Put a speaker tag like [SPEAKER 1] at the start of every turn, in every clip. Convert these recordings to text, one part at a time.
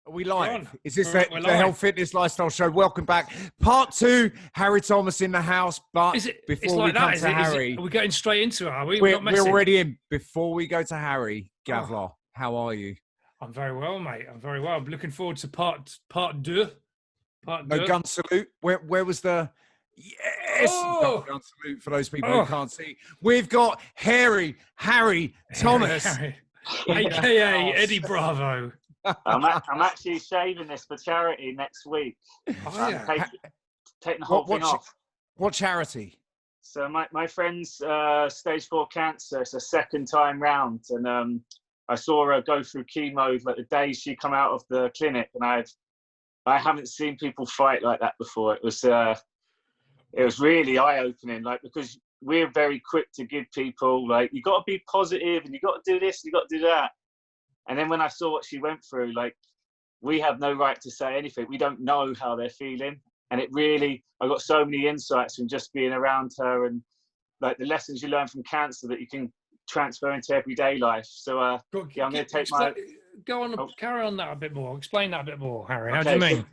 [SPEAKER 1] Are we live? Is this
[SPEAKER 2] We're
[SPEAKER 1] the
[SPEAKER 2] live.
[SPEAKER 1] Health Fitness Lifestyle Show? Welcome back. Part 2, Harry Thomas in the house. But before we come to Harry...
[SPEAKER 2] Are we getting straight into it, are we?
[SPEAKER 1] We're already in. Before we go to Harry, Gav, how are you?
[SPEAKER 2] I'm very well, mate. I'm very well. I'm looking forward to part 2.
[SPEAKER 1] No gun salute. Where was the... Yes! Gun salute for those people who can't see. We've got Harry Thomas.
[SPEAKER 2] Harry. AKA Eddie Bravo.
[SPEAKER 3] I'm actually shaving this for charity next week.
[SPEAKER 2] Oh,
[SPEAKER 3] yeah. Taking the whole thing off.
[SPEAKER 1] What charity?
[SPEAKER 3] So my friend's stage 4 cancer. It's a second time round, and I saw her go through chemo like the day she come out of the clinic, and I haven't seen people fight like that before. It was really eye-opening, like, because we're very quick to give people like, you got to be positive and you got to do this, you got to do that. And then when I saw what she went through, like, we have no right to say anything. We don't know how they're feeling. And I got so many insights from just being around her, and like the lessons you learn from cancer that you can transfer into everyday life. So I'm going to take
[SPEAKER 2] carry on that a bit more. Explain that a bit more, Harry. How do you mean?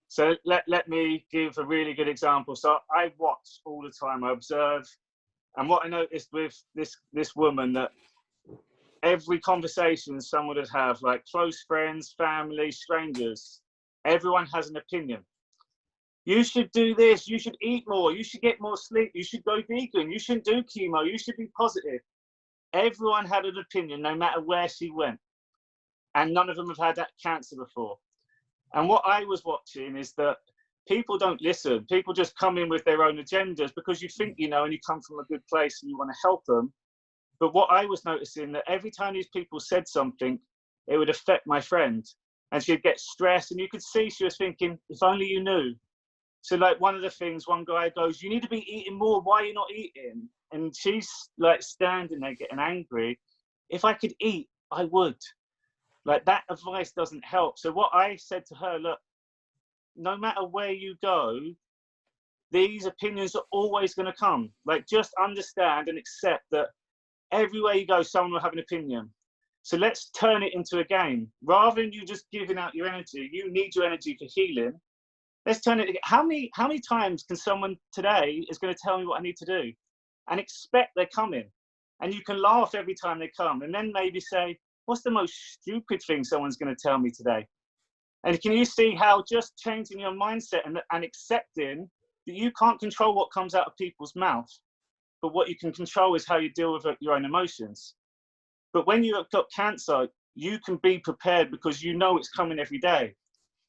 [SPEAKER 3] So let me give a really good example. So I watch all the time, I observe. And what I noticed with this woman, that every conversation someone would have, like close friends, family, strangers, everyone has an opinion. You should do this, you should eat more, you should get more sleep, you should go vegan, you shouldn't do chemo, you should be positive. Everyone had an opinion, no matter where she went. And none of them have had that cancer before. And what I was watching is that people don't listen. People just come in with their own agendas because you think you know, and you come from a good place and you want to help them. But what I was noticing, that every time these people said something, it would affect my friend. And she'd get stressed, and you could see she was thinking, if only you knew. So like one of the things, one guy goes, you need to be eating more, why are you not eating? And she's like standing there getting angry. If I could eat, I would. Like, that advice doesn't help. So what I said to her, look, no matter where you go, these opinions are always going to come. Like, just understand and accept that everywhere you go, someone will have an opinion. So let's turn it into a game. Rather than you just giving out your energy, you need your energy for healing. Let's turn it. How many times can someone today is going to tell me what I need to do, and expect they're coming? And you can laugh every time they come, and then maybe say, what's the most stupid thing someone's going to tell me today? And can you see how just changing your mindset and accepting that you can't control what comes out of people's mouth, but what you can control is how you deal with your own emotions. But when you have got cancer, you can be prepared because you know it's coming every day.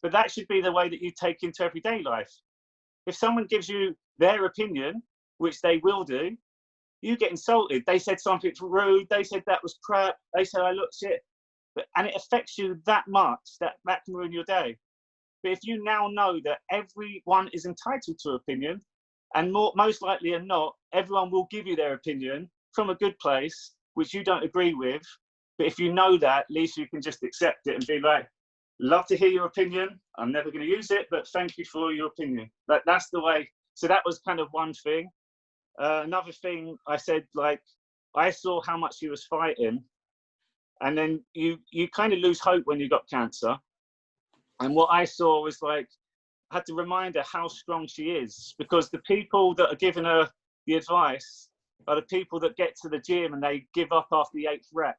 [SPEAKER 3] But that should be the way that you take into everyday life. If someone gives you their opinion, which they will do, you get insulted. They said something rude. They said that was crap. They said I look shit. And it affects you that much that can ruin your day. But if you now know that everyone is entitled to opinion, and most likely than not, everyone will give you their opinion from a good place, which you don't agree with. But if you know that, at least you can just accept it and be like, love to hear your opinion. I'm never going to use it, but thank you for your opinion. That's the way. So that was kind of one thing. Another thing I said, like, I saw how much she was fighting, and then you kind of lose hope when you got cancer. And what I saw was, like, I had to remind her how strong she is, because the people that are giving her the advice are the people that get to the gym and they give up after the 8th rep,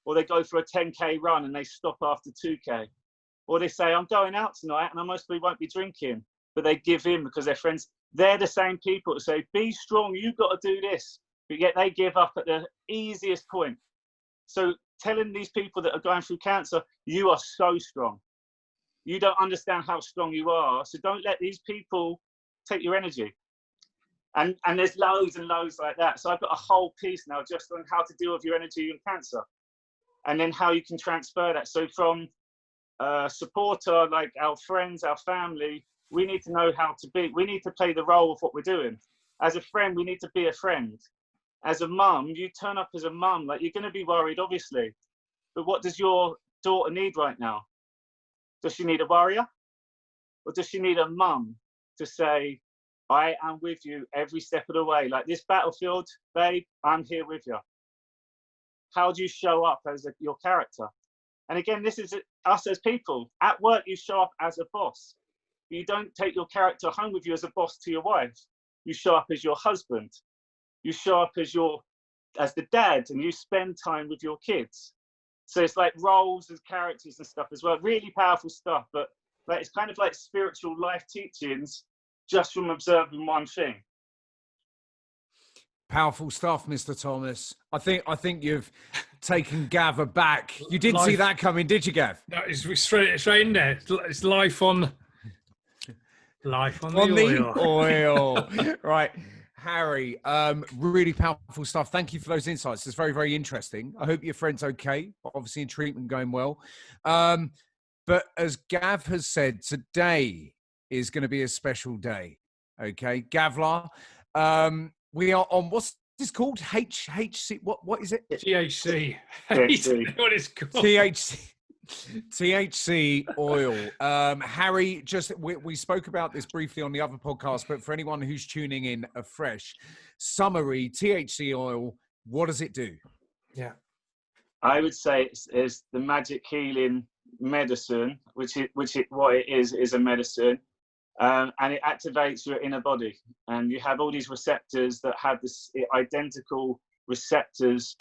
[SPEAKER 3] or they go for a 10K run and they stop after 2K, or they say, I'm going out tonight and I mostly won't be drinking, but they give in because they're friends. They're the same people that say, be strong, you've got to do this, but yet they give up at the easiest point. So telling these people that are going through cancer, you are so strong. You don't understand how strong you are, so don't let these people take your energy. And there's loads and loads like that. So I've got a whole piece now just on how to deal with your energy and cancer, and then how you can transfer that. So from a supporter, like our friends, our family, we need to know how to be. We need to play the role of what we're doing. As a friend, we need to be a friend. As a mum, you turn up as a mum, like, you're going to be worried, obviously. But what does your daughter need right now? Does she need a warrior? Or does she need a mum to say, I am with you every step of the way? Like, this battlefield, babe, I'm here with you. How do you show up as your character? And again, this is us as people. At work, you show up as a boss. You don't take your character home with you as a boss to your wife. You show up as your husband. You show up as the dad, and you spend time with your kids. So it's like roles and characters and stuff as well. Really powerful stuff, but like, it's kind of like spiritual life teachings just from observing one thing.
[SPEAKER 1] Powerful stuff, Mr. Thomas. I think you've taken Gav aback. You didn't see that coming, did you, Gav?
[SPEAKER 2] No, it's straight in there. It's life on the
[SPEAKER 1] oil. Right. Harry, really powerful stuff. Thank you for those insights. It's very, very interesting. I hope your friend's okay. Obviously in treatment going well. But as Gav has said, today is going to be a special day. Okay, Gavlar. We are on, what's this called? HC, what is it?
[SPEAKER 2] THC.
[SPEAKER 3] THC.
[SPEAKER 2] What is called?
[SPEAKER 1] THC oil. Harry, we spoke about this briefly on the other podcast, but for anyone who's tuning in afresh, summary, THC oil, what does it do?
[SPEAKER 2] Yeah.
[SPEAKER 3] I would say it's the magic healing medicine, what it is a medicine. And it activates your inner body, and you have all these receptors that have this identical receptors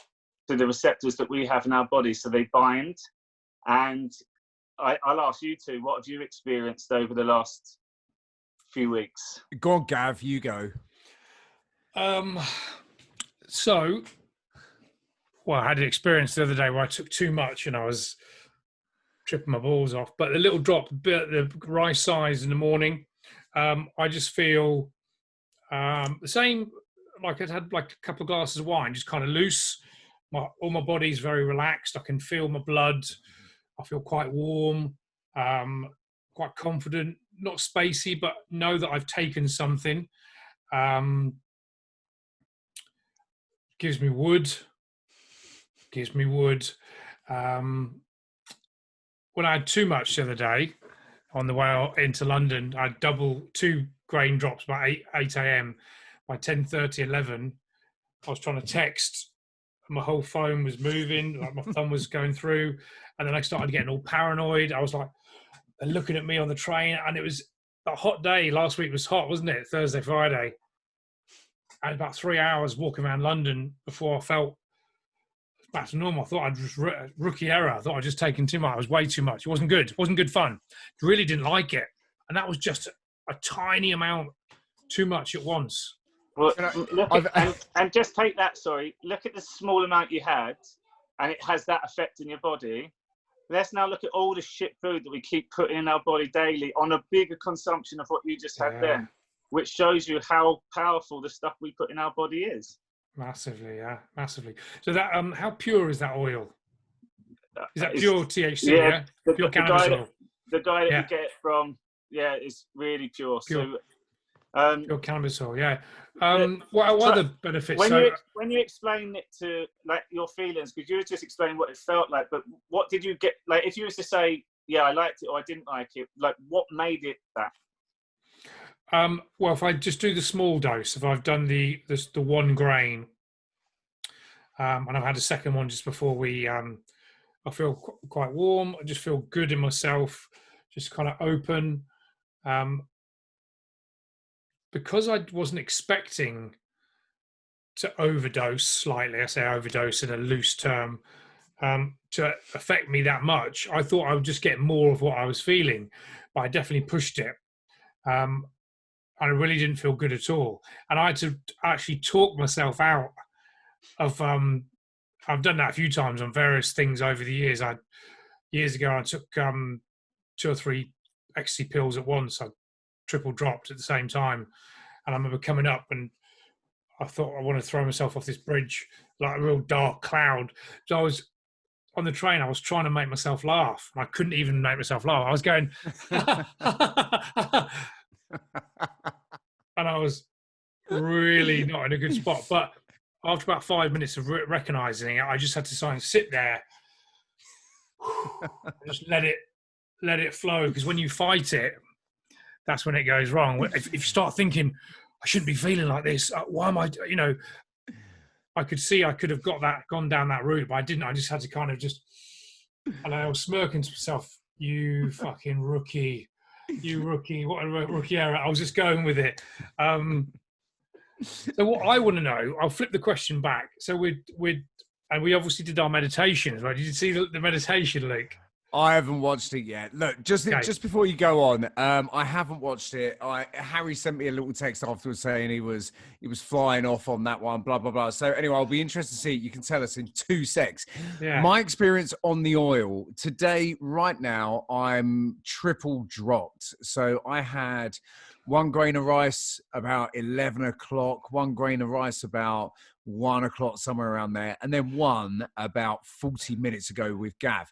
[SPEAKER 3] to the receptors that we have in our body, so they bind. And I'll ask you two, what have you experienced over the last few weeks?
[SPEAKER 1] Go on, Gav, you go.
[SPEAKER 2] So, well, I had an experience the other day where I took too much and I was tripping my balls off, but the little drop, the right size in the morning, I just feel the same, like I'd had like a couple of glasses of wine, just kind of loose. All my body's very relaxed. I can feel my blood. I feel quite warm, quite confident, not spacey, but know that I've taken something. Gives me wood. When I had too much the other day, on the way into London, I had two grain drops by 8 a.m. By 10:30, 11, I was trying to text. My whole phone was moving, like my thumb was going through. And then I started getting all paranoid. I was like, they're looking at me on the train. And it was a hot day. Last week was hot, wasn't it? Thursday, Friday. I had about 3 hours walking around London before I felt back to normal. I thought I'd just rookie error. I thought I'd just taken too much. It was way too much. It wasn't good. It wasn't good fun. Really didn't like it. And that was just a tiny amount, too much at once.
[SPEAKER 3] Well, and just take that, look at the small amount you had, and it has that effect in your body. Let's now look at all the shit food that we keep putting in our body daily on a bigger consumption of what you just had then, which shows you how powerful the stuff we put in our body is.
[SPEAKER 2] Massively, yeah, massively. So that, how pure is that oil? Is that pure THC? Yeah, pure cannabis oil.
[SPEAKER 3] The guy that we get it from, is really pure. So,
[SPEAKER 2] pure cannabis oil, yeah. What other benefits?
[SPEAKER 3] When you explain it to like your feelings, because you were just explaining what it felt like, but what did you get? Like, if you was to say, yeah, I liked it or I didn't like it, like what made it that?
[SPEAKER 2] Well, if I just do the small dose, if I've done the 1 grain, and I've had a second one just before I feel quite warm. I just feel good in myself, just kind of open. Because I wasn't expecting to overdose slightly, I say overdose in a loose term, to affect me that much, I thought I would just get more of what I was feeling, but I definitely pushed it. And I really didn't feel good at all. And I had to actually talk myself out of, I've done that a few times on various things over the years. Years ago, I took 2 or 3 ecstasy pills at once. I triple dropped at the same time. And I remember coming up and I thought I want to throw myself off this bridge, like a real dark cloud. So I was on the train, I was trying to make myself laugh. And I couldn't even make myself laugh. I was going, and I was really not in a good spot. But after about 5 minutes of recognizing it, I just had to sit there, just let it flow. Because when you fight it, that's when it goes wrong. If you start thinking, I shouldn't be feeling like this, why am I, I could see I could have gone down that route, but I didn't. I just had to kind of just And I was smirking to myself, you fucking rookie. You rookie. What a rookie error. I was just going with it. So what I want to know, I'll flip the question back. So and we obviously did our meditations, right? Did you see the meditation, Luke?
[SPEAKER 1] I haven't watched it yet. Look, just before you go on, I haven't watched it. Harry sent me a little text afterwards saying he was flying off on that one, blah blah blah. So anyway, I'll be interested to see. You can tell us in 2 secs.
[SPEAKER 2] Yeah.
[SPEAKER 1] My experience on the oil today, right now, I'm triple dropped. So I had 1 grain of rice about 11 o'clock, 1 grain of rice about 1 o'clock, somewhere around there, and then one about 40 minutes ago with Gav.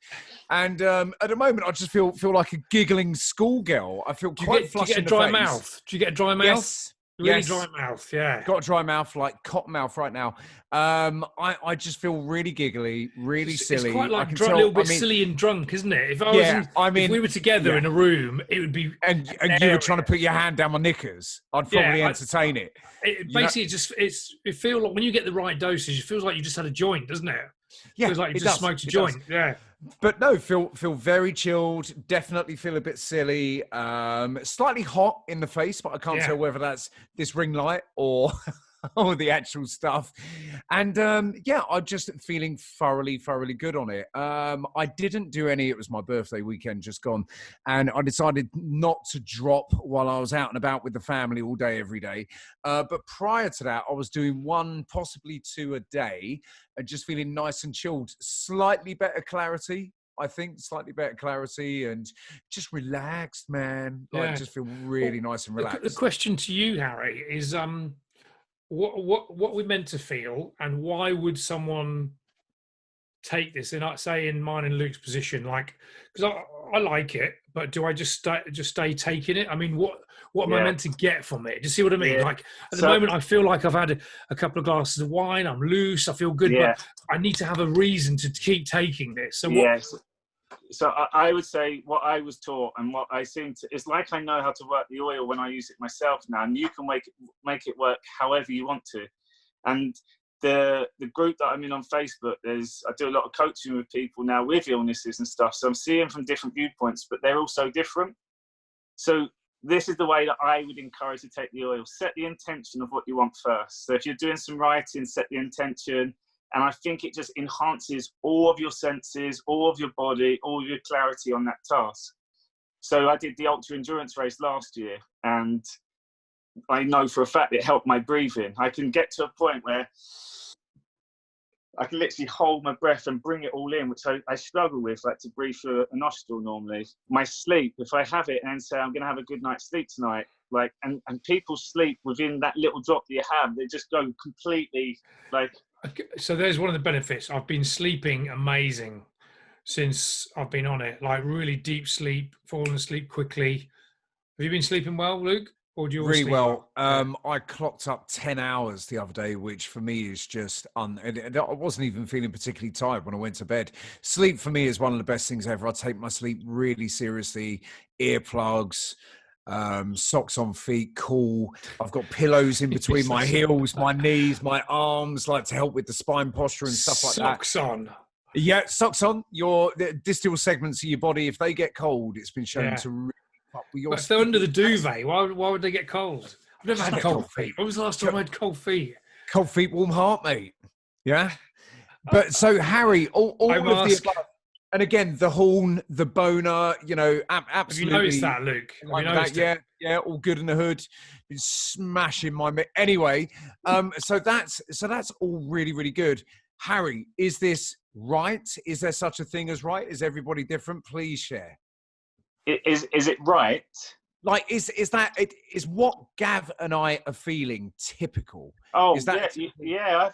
[SPEAKER 1] And at the moment, I just feel like a giggling schoolgirl. I feel quite flushed.
[SPEAKER 2] Do you get a dry mouth? Do you get a dry mouth?
[SPEAKER 1] Yes.
[SPEAKER 2] Really
[SPEAKER 1] yes.
[SPEAKER 2] dry mouth, yeah.
[SPEAKER 1] Got a dry mouth, like cotton mouth right now. I just feel really giggly, really silly.
[SPEAKER 2] It's quite like a little bit silly and drunk, isn't it? If if we were together in a room, it would be.
[SPEAKER 1] And you were trying to put your hand down my knickers, I'd probably entertain it.
[SPEAKER 2] Basically, it feels like when you get the right dosage, it feels like you just had a joint, doesn't it?
[SPEAKER 1] Yeah,
[SPEAKER 2] feels like you just smoked a joint. Yeah.
[SPEAKER 1] But no, feel very chilled. Definitely feel a bit silly. Slightly hot in the face, but I can't tell whether that's this ring light or or the actual stuff. And I'm just feeling thoroughly good on it. I didn't do any. It was my birthday weekend just gone, and I decided not to drop while I was out and about with the family all day, every day. But prior to that, I was doing 1, possibly 2 a day, and just feeling nice and chilled. Slightly better clarity. I think slightly better clarity and just relaxed, man. Like just feel really nice and relaxed.
[SPEAKER 2] The question to you, Harry, is what we're meant to feel, and why would someone take this? And I say in mine and Luke's position, like, because I like it, but do I just stay taking it? I mean, what am I meant to get from it? Do you see what I mean? Like at the moment, I feel like I've had a couple of glasses of wine. I'm loose. I feel good, but I need to have a reason to keep taking this. So
[SPEAKER 3] So I would say what I was taught and what I seem to, it's like I know how to work the oil when I use it myself now, and you can make it work however you want to. And the group that I'm in on Facebook, I do a lot of coaching with people now with illnesses and stuff. So I'm seeing from different viewpoints, but they're all so different. So this is the way that I would encourage to take the oil. Set the intention of what you want first. So if you're doing some writing, set the intention. And I think it just enhances all of your senses, all of your body, all of your clarity on that task. So I did the ultra endurance race last year, and I know for a fact it helped my breathing. I can get to a point where I can literally hold my breath and bring it all in, which I struggle with, like to breathe through a nostril normally. My sleep, if I have it and say I'm going to have a good night's sleep tonight, like, and people sleep within that little drop that you have, they just go completely like.
[SPEAKER 2] So there's one of the benefits. I've been sleeping amazing since I've been on it, like really deep sleep, falling asleep quickly. Have you been sleeping well, Luke? Or do you
[SPEAKER 1] really well? I clocked up 10 hours the other day, which for me is just I wasn't even feeling particularly tired when I went to bed. Sleep for me is one of the best things ever. I take my sleep really seriously. Earplugs, socks on feet, cool. I've got pillows in between my heels, my knees, my arms, like to help with the spine posture and stuff like that.
[SPEAKER 2] Socks on.
[SPEAKER 1] Yeah, socks on. The distal segments of your body, if they get cold, it's been shown to really up with your.
[SPEAKER 2] But if they're under the duvet, why would they get cold? I've never had cold feet. When was the last time I had cold feet?
[SPEAKER 1] Cold feet, warm heart, mate. Yeah. But so Harry, all of the above. And again, the horn, the boner, absolutely.
[SPEAKER 2] Have you noticed that, Luke?
[SPEAKER 1] Like that, yeah, all good in the hood. Been smashing my. Anyway, so that's all really, really good. Harry, is this right? Is there such a thing as right? Is everybody different? Please share.
[SPEAKER 3] Is it right?
[SPEAKER 1] Like, is what Gav and I are feeling typical?
[SPEAKER 3] Oh,
[SPEAKER 1] is that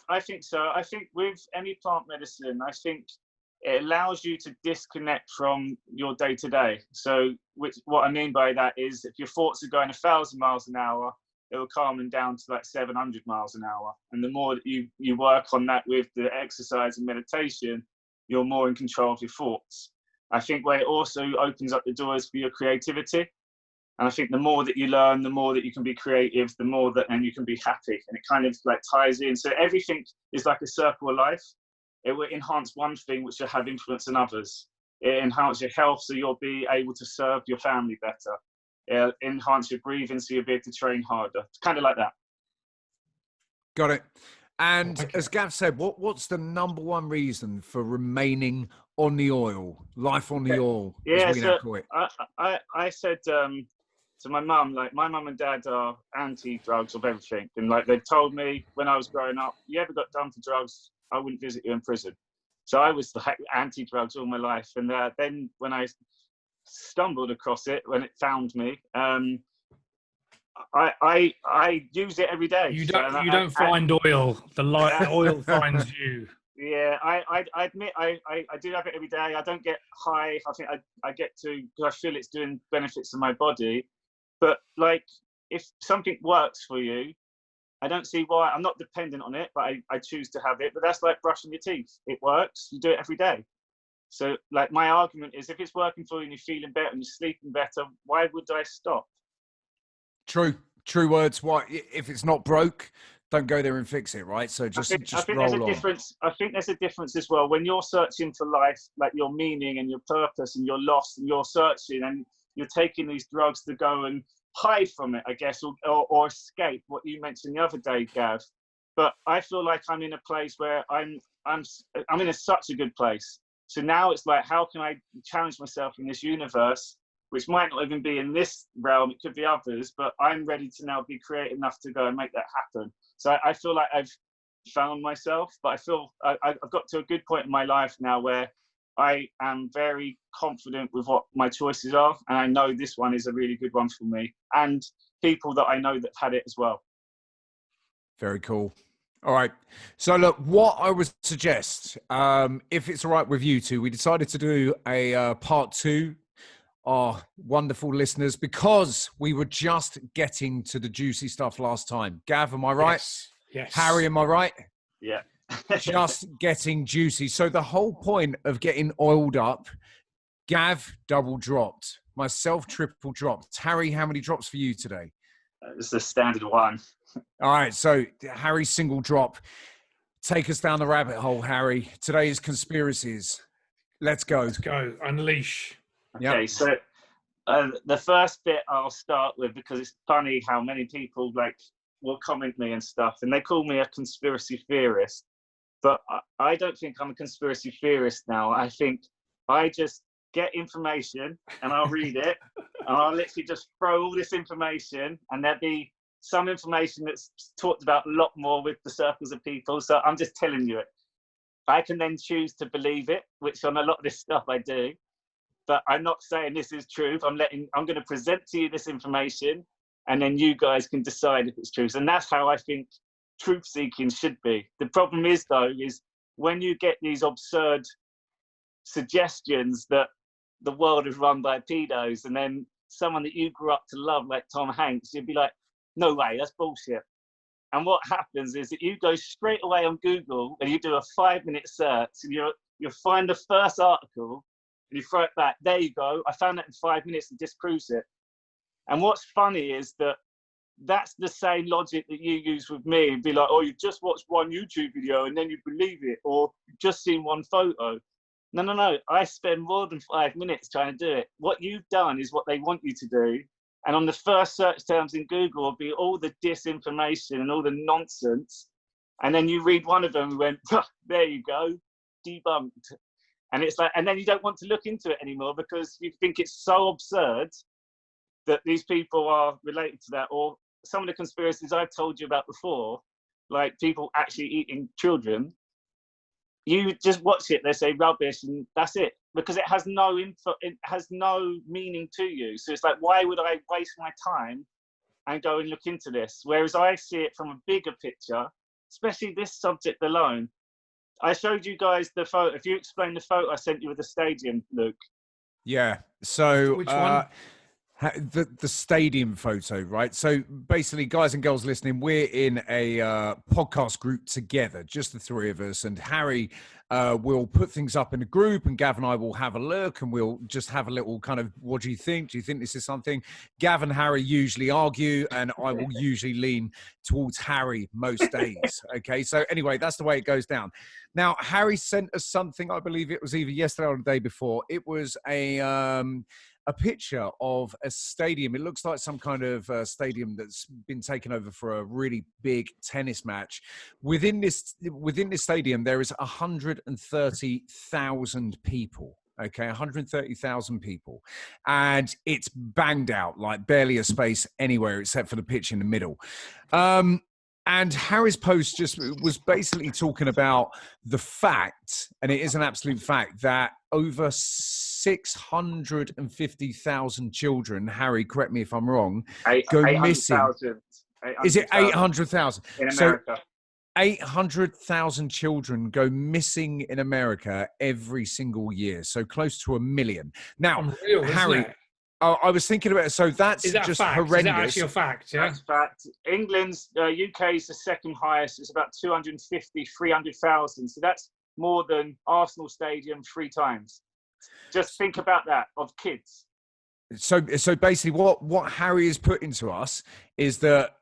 [SPEAKER 3] I think so. I think with any plant medicine, I think it allows you to disconnect from your day-to-day. So what I mean by that is if your thoughts are going 1,000 miles an hour, it will calm them down to like 700 miles an hour. And the more that you work on that with the exercise and meditation, you're more in control of your thoughts. I think where it also opens up the doors for your creativity. And I think the more that you learn, the more that you can be creative, the more that, and you can be happy. And it kind of like ties in. So everything is like a circle of life. It will enhance one thing, which will have influence on others. It enhances your health, so you'll be able to serve your family better. It'll enhance your breathing, so you'll be able to train harder. It's kind of like that.
[SPEAKER 1] Got it. And
[SPEAKER 2] Okay.
[SPEAKER 1] as Gav said, what's the number one reason for remaining on the oil, life on the oil, as we now call it?
[SPEAKER 3] I said to my mum, like, my mum and dad are anti-drugs of everything. And like, they've told me when I was growing up, you ever got done for drugs, I wouldn't visit you in prison. So I was like anti-drugs all my life. And then when I stumbled across it, when it found me, I use it every day.
[SPEAKER 2] You don't find oil. The oil finds you.
[SPEAKER 3] Yeah, I admit I do have it every day. I don't get high. I think I get to, because I feel it's doing benefits to my body. But like, if something works for you, I don't see why. I'm not dependent on it, but I choose to have it. But that's like brushing your teeth. It works. You do it every day. So like, my argument is, if it's working for you and you're feeling better and you're sleeping better, why would I stop?
[SPEAKER 1] True words. Why, if it's not broke, don't go there and fix it, right? So just
[SPEAKER 3] I think
[SPEAKER 1] roll
[SPEAKER 3] there's a
[SPEAKER 1] on.
[SPEAKER 3] difference. I think there's a difference as well when you're searching for life, like your meaning and your purpose, and you're lost and you're searching, and you're taking these drugs to go and hide from it, I guess, or escape what you mentioned the other day, Gav. But I feel like I'm in a place where I'm in such a good place. So now it's like, how can I challenge myself in this universe, which might not even be in this realm, it could be others, but I'm ready to now be creative enough to go and make that happen. So I feel like I've found myself, but I feel I've got to a good point in my life now where I am very confident with what my choices are. And I know this one is a really good one for me and people that I know that have had it as well.
[SPEAKER 1] Very cool. All right. So look, what I would suggest, if it's all right with you two, we decided to do a part 2, our wonderful listeners, because we were just getting to the juicy stuff last time. Gav, am I right?
[SPEAKER 2] Yes.
[SPEAKER 1] Harry, am I right?
[SPEAKER 3] Yeah.
[SPEAKER 1] Just getting juicy. So the whole point of getting oiled up, Gav double dropped, myself triple dropped. Harry, how many drops for you today?
[SPEAKER 3] It's the standard one.
[SPEAKER 1] All right, so Harry single drop. Take us down the rabbit hole, Harry. Today is conspiracies. Let's go.
[SPEAKER 2] Let's go. Unleash.
[SPEAKER 3] Okay,
[SPEAKER 1] Yep.
[SPEAKER 3] so the first bit I'll start with, because it's funny how many people like will comment me and stuff, and they call me a conspiracy theorist. But I don't think I'm a conspiracy theorist now. I think I just get information and I'll read it, and I'll literally just throw all this information, and there'll be some information that's talked about a lot more with the circles of people. So I'm just telling you it. I can then choose to believe it, which on a lot of this stuff I do. But I'm not saying this is truth. I'm going to present to you this information, and then you guys can decide if it's truth. And that's how I think truth seeking should be. The problem is, though, is when you get these absurd suggestions that the world is run by pedos, and then someone that you grew up to love, like Tom Hanks, you'd be like, no way, that's bullshit. And what happens is that you go straight away on Google and you do a 5-minute search, and you'll find the first article and you throw it back. There you go. I found that in 5 minutes and disproves it. And what's funny is that that's the same logic that you use with me, and be like, oh, you've just watched one YouTube video and then you believe it, or you've just seen one photo. No. I spend more than 5 minutes trying to do it. What you've done is what they want you to do. And on the first search terms in Google will be all the disinformation and all the nonsense. And then you read one of them and went, there you go, debunked. And it's like, and then you don't want to look into it anymore because you think it's so absurd that these people are related to that. Or some of the conspiracies I've told you about before, like people actually eating children, you just watch it, they say rubbish, and that's it, because it has no info, it has no meaning to you. So it's like, why would I waste my time and go and look into this? Whereas I see it from a bigger picture, especially this subject alone. I showed you guys the photo. If you explain the photo I sent you with the stadium, Luke.
[SPEAKER 1] Yeah. So
[SPEAKER 2] Which one?
[SPEAKER 1] The stadium photo, right? So basically, guys and girls listening, we're in a podcast group together, just the three of us, and Harry will put things up in a group, and Gav and I will have a look, and we'll just have a little kind of, what do you think? Do you think this is something? Gav and Harry usually argue, and I will usually lean towards Harry most days. Okay, so anyway, that's the way it goes down. Now, Harry sent us something, I believe it was either yesterday or the day before. It was a picture of a stadium. It looks like some kind of stadium that's been taken over for a really big tennis match. Within this stadium, there is 130,000 people. Okay, 130,000 people. And it's banged out, like barely a space anywhere except for the pitch in the middle. And Harry's post just was basically talking about the fact, and it is an absolute fact, that over 650,000 children, Harry, correct me if I'm wrong, go missing. Is it 800,000?
[SPEAKER 3] In America.
[SPEAKER 1] So 800,000 children go missing in America every single year. So close to 1 million. Now,
[SPEAKER 2] Unreal,
[SPEAKER 1] Harry, I was thinking about it. So that's just horrendous. Is that
[SPEAKER 2] actually a fact? Yeah,
[SPEAKER 3] that's fact. England's, UK is the second highest. It's about 300,000. So that's more than Arsenal Stadium 3 times. Just think about that, of kids.
[SPEAKER 1] So basically, what Harry is putting to us is that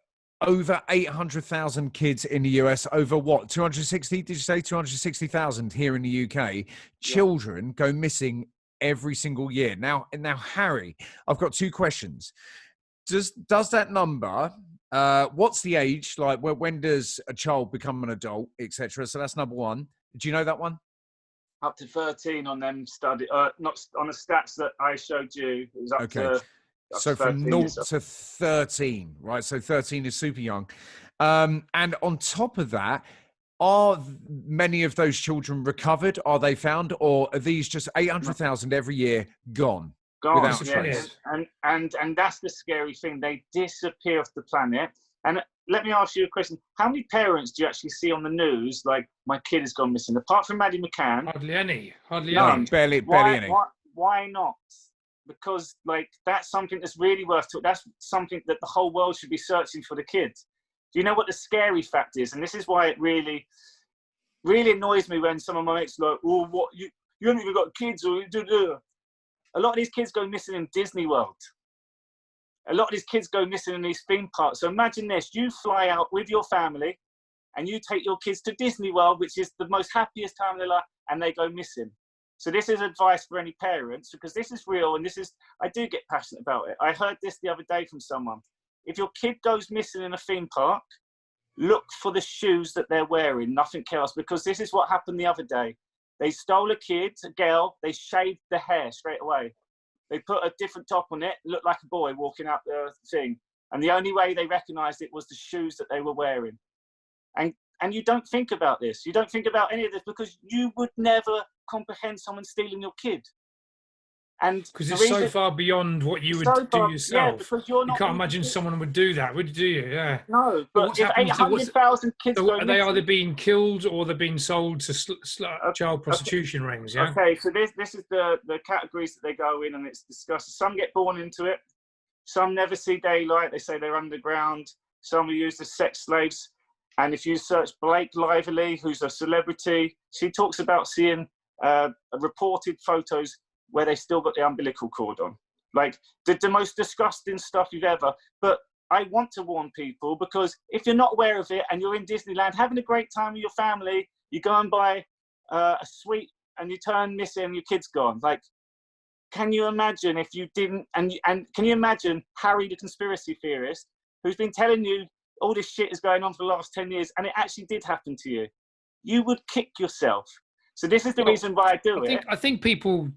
[SPEAKER 1] over 800,000 kids in the US, over what, 260? Did you say 260,000 here in the UK? Children go missing every single year. Now, Harry, I've got 2 questions. Does that number, what's the age? Like, when does a child become an adult, etc.? So that's number 1. Do you know that one?
[SPEAKER 3] Up to 13 on them study, not on the stats that I showed you. It was up to.
[SPEAKER 1] So from 0 to 13, right? So 13 is super young. And on top of that, are many of those children recovered? Are they found? Or are these just 800,000 every year gone? Without a trace?
[SPEAKER 3] And that's the scary thing. They disappear off the planet. And let me ask you a question. How many parents do you actually see on the news, like, my kid has gone missing? Apart from Maddie McCann.
[SPEAKER 2] Hardly any.
[SPEAKER 1] None. Barely any.
[SPEAKER 3] Why not? Because, like, that's something that's really worth talking. That's something that the whole world should be searching for the kids. Do you know what the scary fact is? And this is why it really, really annoys me when some of my mates are like, oh, what, you haven't even got kids. Or a lot of these kids go missing in Disney World. A lot of these kids go missing in these theme parks. So imagine this, you fly out with your family and you take your kids to Disney World, which is the most happiest time of their life, and they go missing. So this is advice for any parents, because this is real, and I do get passionate about it. I heard this the other day from someone. If your kid goes missing in a theme park, look for the shoes that they're wearing, nothing else, because this is what happened the other day. They stole a girl, they shaved the hair straight away. They put a different top on it, looked like a boy walking out the thing. And the only way they recognized it was the shoes that they were wearing. And you don't think about this. You don't think about any of this because you would never comprehend someone stealing your kid. And
[SPEAKER 2] because it's so far beyond what you would do yourself. Yeah,
[SPEAKER 3] because you
[SPEAKER 2] can't imagine someone would do that, would you? Yeah.
[SPEAKER 3] No, but if 800,000 kids go
[SPEAKER 2] are they either being killed or they're being sold to child prostitution rings? Yeah.
[SPEAKER 3] Okay, so this is the categories that they go in, and it's discussed. Some get born into it. Some never see daylight. They say they're underground. Some are used as sex slaves. And if you search Blake Lively, who's a celebrity, she talks about seeing reported photos where they still got the umbilical cord on. Like, the most disgusting stuff you've ever. But I want to warn people, because if you're not aware of it and you're in Disneyland having a great time with your family, you go and buy a sweet and you turn missing and your kid's gone. Like, can you imagine if you didn't? And can you imagine Harry, the conspiracy theorist, who's been telling you all this shit is going on for the last 10 years and it actually did happen to you? You would kick yourself. So this is the reason why I do it.
[SPEAKER 2] I think people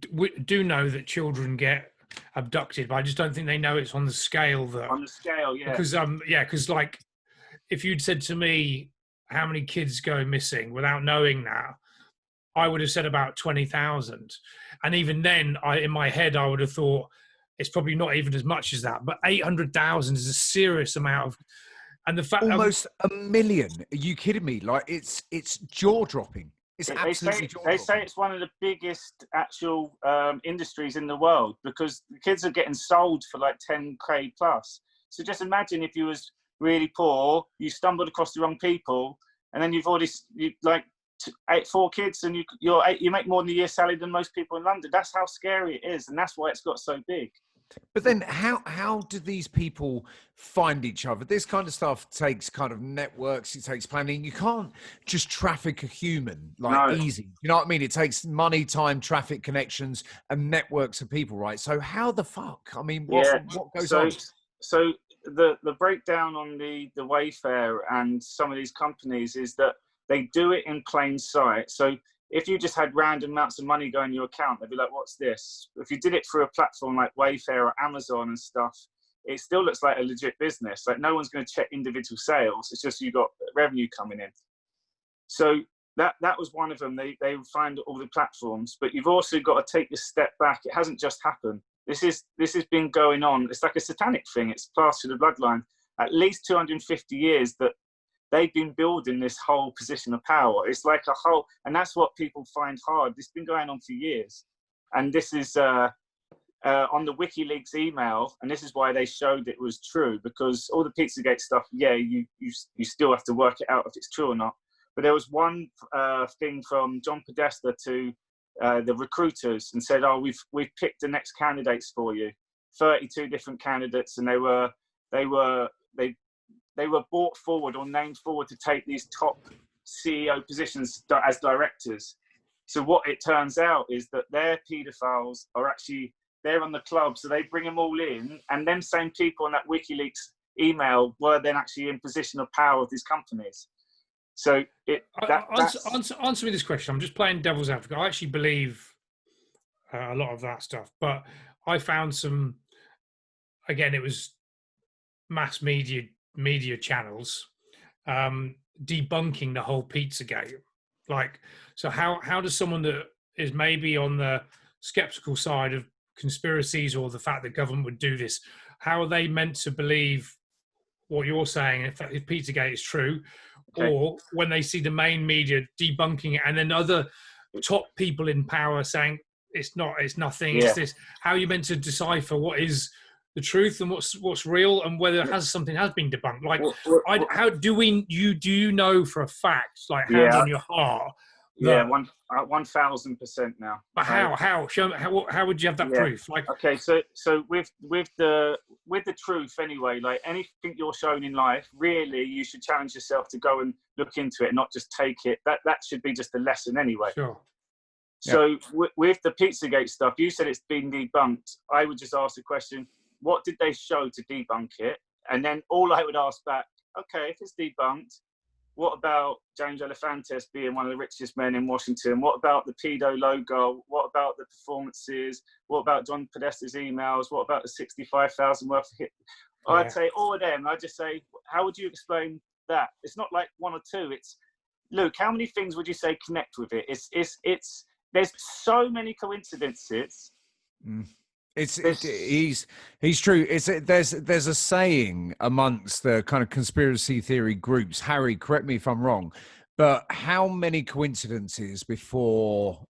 [SPEAKER 2] do know that children get abducted, but I just don't think they know it's on the scale that.
[SPEAKER 3] On the scale, yeah.
[SPEAKER 2] Because like, if you'd said to me how many kids go missing without knowing that, I would have said about 20,000, and even then, in my head, I would have thought it's probably not even as much as that. But 800,000 is a serious amount of, and the fact
[SPEAKER 1] almost 1 million. Are you kidding me? Like, it's jaw dropping. It's
[SPEAKER 3] They
[SPEAKER 1] absolutely
[SPEAKER 3] say it's one of the biggest actual industries in the world, because the kids are getting sold for like 10K plus. So just imagine if you was really poor, you stumbled across the wrong people, and then you've already four kids, and you make more than a year's salary than most people in London. That's how scary it is, and that's why it's got so big.
[SPEAKER 1] But then how do these people find each other? This kind of stuff takes kind of networks, it takes planning. You can't just traffic a human easy. You know what I mean? It takes money, time, traffic, connections, and networks of people, right? So how the fuck? I mean, what goes on?
[SPEAKER 3] So the breakdown on the Wayfair and some of these companies is that they do it in plain sight. So if you just had random amounts of money go in your account, they'd be like, what's this? If you did it through a platform like Wayfair or Amazon and stuff, it still looks like a legit business. Like, no one's going to check individual sales. It's just you got revenue coming in. So that was one of them. They find all the platforms, but you've also got to take a step back. It hasn't just happened. This has been going on. It's like a satanic thing. It's passed through the bloodline. At least 250 years that they've been building this whole position of power. It's like a whole, and that's what people find hard. This has been going on for years. And this is on the WikiLeaks email, and this is why they showed it was true, because all the Pizzagate stuff, you still have to work it out if it's true or not. But there was one thing from John Podesta to the recruiters and said, oh, we've picked the next candidates for you, 32 different candidates, and they were brought forward or named forward to take these top CEO positions as directors. So what it turns out is that their paedophiles are actually, they're on the club, so they bring them all in, and them same people in that WikiLeaks email were then actually in position of power of these companies. So
[SPEAKER 2] answer me this question. I'm just playing devil's advocate. I actually believe a lot of that stuff, but I found some, again, it was mass media channels debunking the whole Pizzagate. Like, so how does someone that is maybe on the skeptical side of conspiracies or the fact that government would do this, how are they meant to believe what you're saying if Pizzagate is true? Okay. Or when they see the main media debunking it, and then other top people in power saying it's nothing, it's this, how are you meant to decipher what is the truth and what's real, and whether something has been debunked? Like, how do you know for a fact, like, hands on your heart?
[SPEAKER 3] Yeah, 1,000% now.
[SPEAKER 2] But how? Show me, how would you have that proof? Like,
[SPEAKER 3] okay, so with the truth anyway, like anything you're shown in life, really, you should challenge yourself to go and look into it, not just take it. That should be just a lesson anyway.
[SPEAKER 2] Sure.
[SPEAKER 3] So with the Pizzagate stuff, you said it's been debunked. I would just ask the question, what did they show to debunk it? And then all I would ask back, okay, if it's debunked, what about James Elefantes being one of the richest men in Washington? What about the pedo logo? What about the performances? What about John Podesta's emails? What about the 65,000 worth of hit? I'd say all of them. I'd just say, how would you explain that? It's not like one or two. It's, Luke, how many things would you say connect with it? It's there's so many coincidences.
[SPEAKER 1] He's true. There's a saying amongst the kind of conspiracy theory groups. Harry, correct me if I'm wrong, but how many coincidences before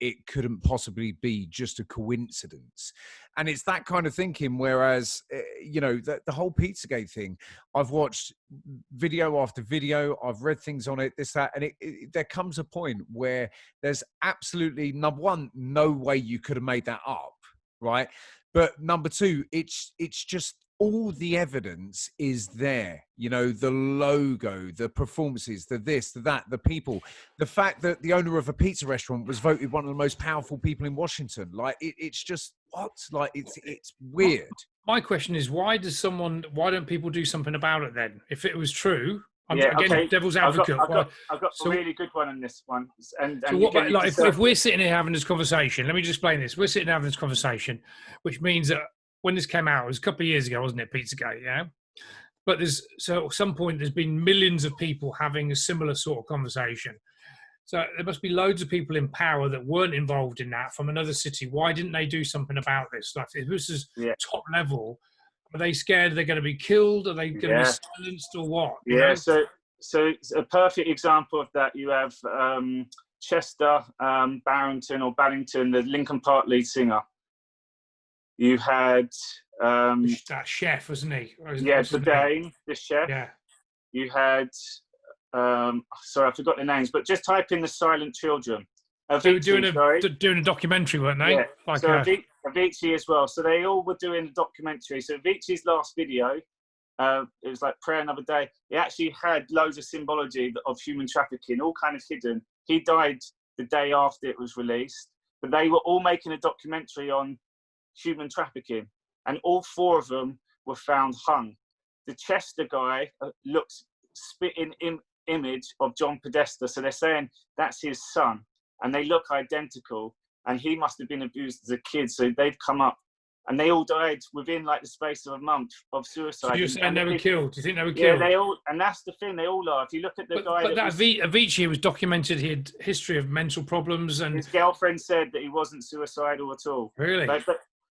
[SPEAKER 1] it couldn't possibly be just a coincidence? And it's that kind of thinking. Whereas the whole Pizzagate thing, I've watched video after video, I've read things on it, this, that, and there comes a point where there's absolutely, number one, no way you could have made that up. Right. But number two, it's just all the evidence is there, the logo, the performances, the this, the that, the people, the fact that the owner of a pizza restaurant was voted one of the most powerful people in Washington. Like it's just it's weird.
[SPEAKER 2] My question is, why don't people do something about it then? If it was true, again, devil's advocate.
[SPEAKER 3] I've got a really good one on this one. And
[SPEAKER 2] so what, if we're sitting here having this conversation, let me just explain this. We're sitting having this conversation, which means that when this came out, it was a couple of years ago, wasn't it, Pizzagate? Yeah. But at some point, there's been millions of people having a similar sort of conversation. So there must be loads of people in power that weren't involved in that from another city. Why didn't they do something about this? Like, if this is top level, are they scared they're going to be killed? Are they going to be silenced or what?
[SPEAKER 3] So a perfect example of that, you have Chester Barrington or Ballington, the Linkin Park lead singer. You had
[SPEAKER 2] that chef, wasn't he?
[SPEAKER 3] Bourdain, the chef.
[SPEAKER 2] Yeah.
[SPEAKER 3] You had sorry, I forgot the names, but just type in the Silent Children.
[SPEAKER 2] They were doing a documentary, weren't they?
[SPEAKER 3] Yeah.
[SPEAKER 2] Like
[SPEAKER 3] so Avicii as well. So they all were doing a documentary. So Avicii's last video, it was like Pray Another Day. It actually had loads of symbology of human trafficking, all kind of hidden. He died the day after it was released, but they were all making a documentary on human trafficking, and all 4 of them were found hung. The Chester guy looks spitting image of John Podesta, so they're saying that's his son, and they look identical, and he must have been abused as a kid. So they've come up, and they all died within like the space of a month of suicide.
[SPEAKER 2] So you're saying they were killed? Do you think they were
[SPEAKER 3] killed?
[SPEAKER 2] Yeah,
[SPEAKER 3] they all, and that's the thing, they all are. If you look at the guy,
[SPEAKER 2] but Avicii was documented. He had history of mental problems, and
[SPEAKER 3] his girlfriend said that he wasn't suicidal at all.
[SPEAKER 2] Really?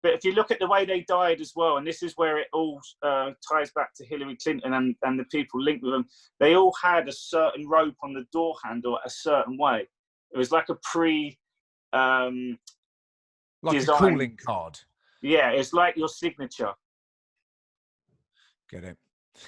[SPEAKER 3] But if you look at the way they died as well, and this is where it all ties back to Hillary Clinton and the people linked with them, they all had a certain rope on the door handle a certain way. It was like a
[SPEAKER 1] like a calling card.
[SPEAKER 3] Yeah, it's like your signature.
[SPEAKER 1] Get it.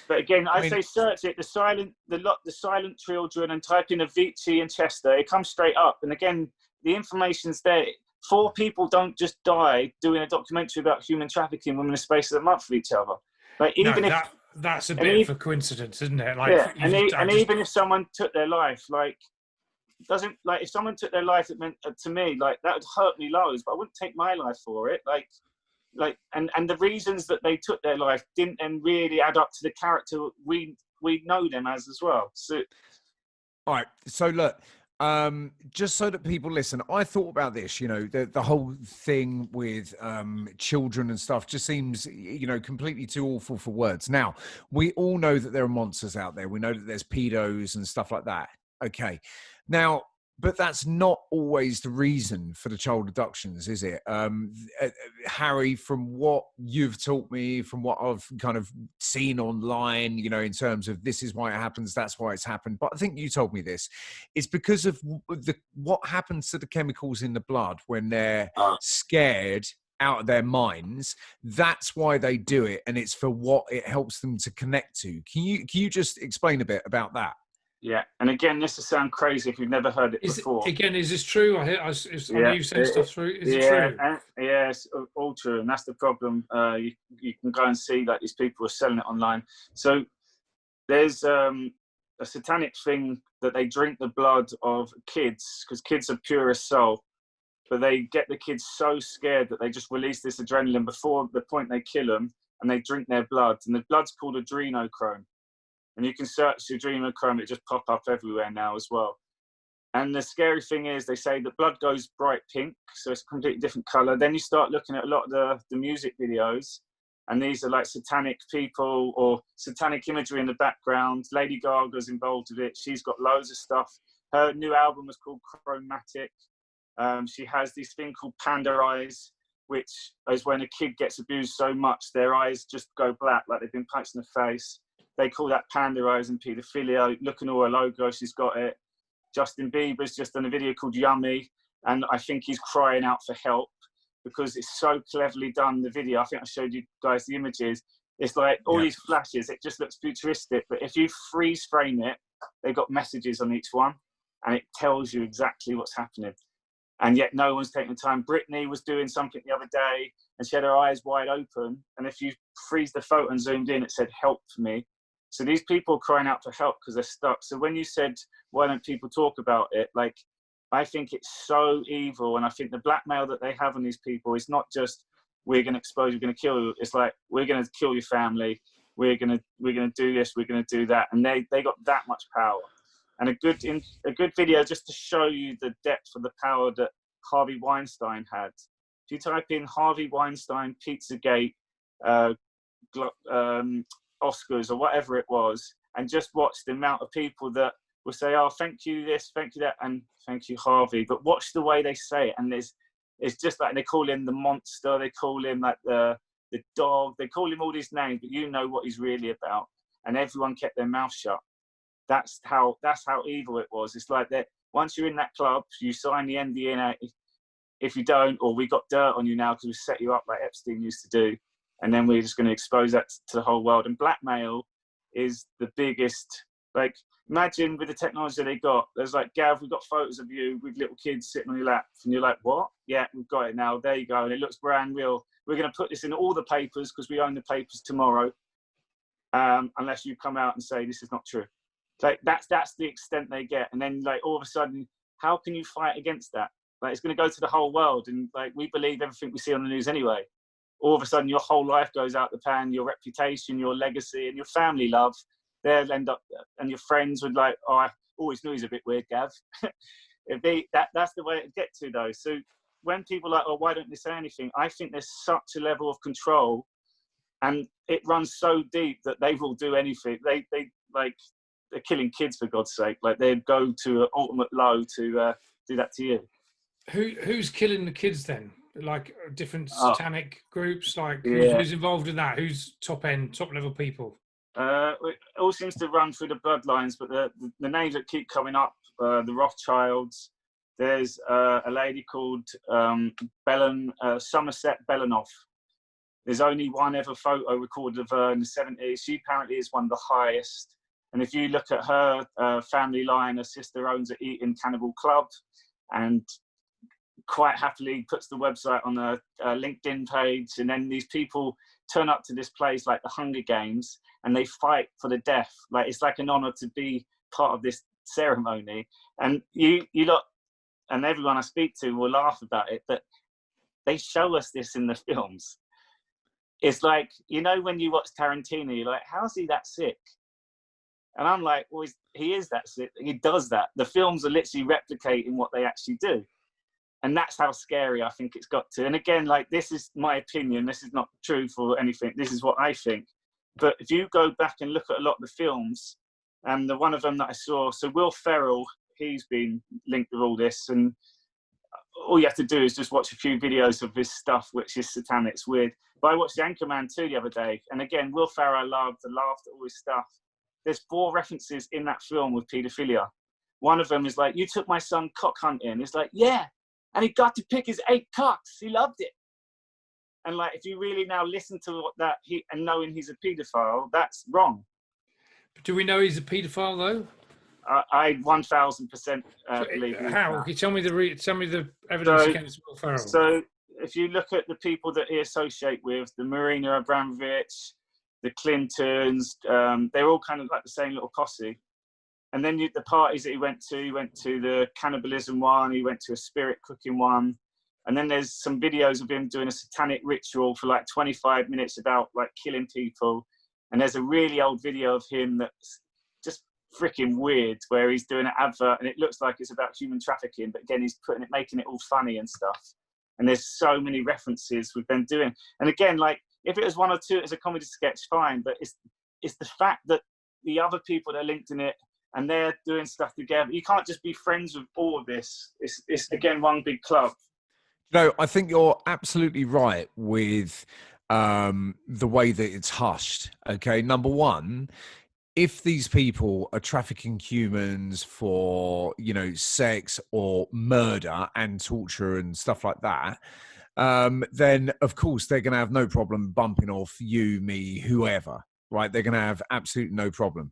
[SPEAKER 3] But again, I say search it, the Silent Children, and type in Avicii and Chester. It comes straight up. And again, the information's there. 4 people don't just die doing a documentary about human trafficking within the space of a month for each other. Like
[SPEAKER 2] that's a bit of a coincidence, isn't it? Like,
[SPEAKER 3] yeah, even if someone took their life, like if someone took their life, it meant to me like that would hurt me loads, but I wouldn't take my life for it. And the reasons that they took their life didn't then really add up to the character we know them as well. So,
[SPEAKER 1] all right. So look. Just so that people listen, I thought about this, the whole thing with children and stuff just seems, completely too awful for words. Now, we all know that there are monsters out there. We know that there's pedos and stuff like that. Okay. Now, but that's not always the reason for the child abductions, is it? Harry, from what you've taught me, from what I've kind of seen online, in terms of this is why it happens, that's why it's happened. But I think you told me this. It's because of what happens to the chemicals in the blood when they're scared out of their minds. That's why they do it, and it's for what it helps them to connect to. Can you just explain a bit about that?
[SPEAKER 3] Yeah, and again, this will sound crazy if you've never heard it before.
[SPEAKER 2] Is this true? I know you sent stuff through. Is it true?
[SPEAKER 3] Yeah, it's all true, and that's the problem. You can go and see that these people are selling it online. So there's a satanic thing that they drink the blood of kids, because kids are pure as soul, but they get the kids so scared that they just release this adrenaline before the point they kill them, and they drink their blood, and the blood's called adrenochrome. And you can search adrenochrome, it just pop up everywhere now as well. And the scary thing is, they say the blood goes bright pink, so it's a completely different color. Then you start looking at a lot of the music videos, and these are like satanic people or satanic imagery in the background. Lady Gaga's involved with it. She's got loads of stuff. Her new album was called Chromatic. She has this thing called panda eyes, which is when a kid gets abused so much, their eyes just go black, like they've been punched in the face. They call that panda eyes and paedophilia. Look at all her logo, she's got it. Justin Bieber's just done a video called Yummy, and I think he's crying out for help because it's so cleverly done, the video. I think I showed you guys the images. It's like all these flashes, it just looks futuristic, but if you freeze frame it, they've got messages on each one, and it tells you exactly what's happening. And yet no one's taking the time. Britney was doing something the other day, and she had her eyes wide open, and if you freeze the photo and zoomed in, it said, "Help for me." So these people are crying out for help because they're stuck. So when you said, why don't people talk about it? Like, I think it's so evil. And I think the blackmail that they have on these people is not just, we're going to expose you, we're going to kill you. It's like, we're going to kill your family. We're going to do this. We're going to do that. And they got that much power. And a good video just to show you the depth of the power that Harvey Weinstein had. If you type in Harvey Weinstein, Pizzagate, Oscars or whatever it was, and just watch the amount of people that will say, "Oh, thank you this, thank you that, and thank you Harvey." But watch the way they say it, and it's just like they call him the monster, they call him like the dog, they call him all these names, but you know what he's really about. And everyone kept their mouth shut. That's how evil it was. It's like that once you're in that club, you sign the NDA. If you don't, or we got dirt on you now because we set you up like Epstein used to do, and then we're just going to expose that to the whole world. And blackmail is the biggest. Like, imagine with the technology they got, there's like, Gav, we've got photos of you with little kids sitting on your lap, and you're like, what? Yeah, we've got it now. There you go, and it looks brand real. We're going to put this in all the papers because we own the papers tomorrow, unless you come out and say this is not true. Like, that's the extent they get. And then, like, all of a sudden, how can you fight against that? Like, it's going to go to the whole world, and like, we believe everything we see on the news anyway. All of a sudden, your whole life goes out the pan, your reputation, your legacy, and your family love. They'll end up, and your friends would like, oh, I always knew he's a bit weird, Gav. That's the way it get to, though. So when people are like, oh, why don't they say anything? I think there's such a level of control, and it runs so deep that they will do anything. They like, they're killing kids, for God's sake. Like, they go to an ultimate low to do that to you.
[SPEAKER 2] Who's killing the kids then? Like different satanic groups? Like, who's involved in that? Who's top level people?
[SPEAKER 3] It all seems to run through the bloodlines, but the names that keep coming up, the Rothschilds. There's a lady called Somerset Belanoff. There's only one ever photo recorded of her in the 70s. She apparently is one of the highest. And if you look at her family line, her sister owns an Eating Cannibal Club, and quite happily puts the website on a LinkedIn page. And then these people turn up to this place like the Hunger Games, and they fight for the death. Like, it's like an honor to be part of this ceremony. And you lot, and everyone I speak to will laugh about it, but they show us this in the films. It's like, you know, when you watch Tarantino, you're like, how's he that sick? And I'm like, well, he is that sick. He does that. The films are literally replicating what they actually do. And that's how scary I think it's got to. And again, like, this is my opinion. This is not true for anything. This is what I think. But if you go back and look at a lot of the films, and the one of them that I saw, so Will Ferrell, he's been linked with all this. And all you have to do is just watch a few videos of his stuff, which is satanic. It's weird. But I watched the Anchorman 2 the other day. And again, Will Ferrell, I loved. I laughed at all his stuff. There's 4 references in that film with paedophilia. One of them is like, you took my son cock hunting. It's like, yeah. And he got to pick his 8 cocks. He loved it. And like, if you really now listen to what that and knowing he's a paedophile, that's wrong.
[SPEAKER 2] But do we know he's a paedophile though?
[SPEAKER 3] I 1000% believe.
[SPEAKER 2] How? Can you tell me the evidence against Will Ferrell?
[SPEAKER 3] So if you look at the people that he associate with, the Marina Abramovich, the Clintons, they're all kind of like the same little posse. And then the parties that he went to the cannibalism one, he went to a spirit cooking one. And then there's some videos of him doing a satanic ritual for like 25 minutes about like killing people. And there's a really old video of him that's just freaking weird, where he's doing an advert and it looks like it's about human trafficking, but again, he's making it all funny and stuff. And there's so many references with them doing. And again, like, if it was 1 or 2 as a comedy sketch, fine. But it's the fact that the other people that are linked in it, and they're doing stuff together. You can't just be friends with all of this. It's again, one big club.
[SPEAKER 1] No, I think you're absolutely right with the way that it's hushed. Okay, number one, if these people are trafficking humans for, you know, sex or murder and torture and stuff like that, then of course they're going to have no problem bumping off you, me, whoever. Right, they're going to have absolutely no problem.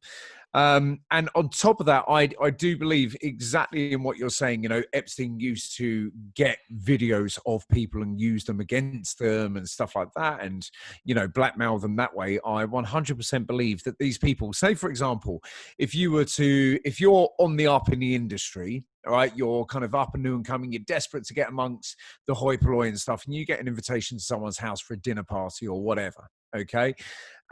[SPEAKER 1] And on top of that, I do believe exactly in what you're saying. You know, Epstein used to get videos of people and use them against them and stuff like that, and, you know, blackmail them that way. I 100% believe that these people, say for example, if you're on the up in the industry, all right, you're kind of up and new and coming, you're desperate to get amongst the hoi polloi and stuff, and you get an invitation to someone's house for a dinner party or whatever, okay?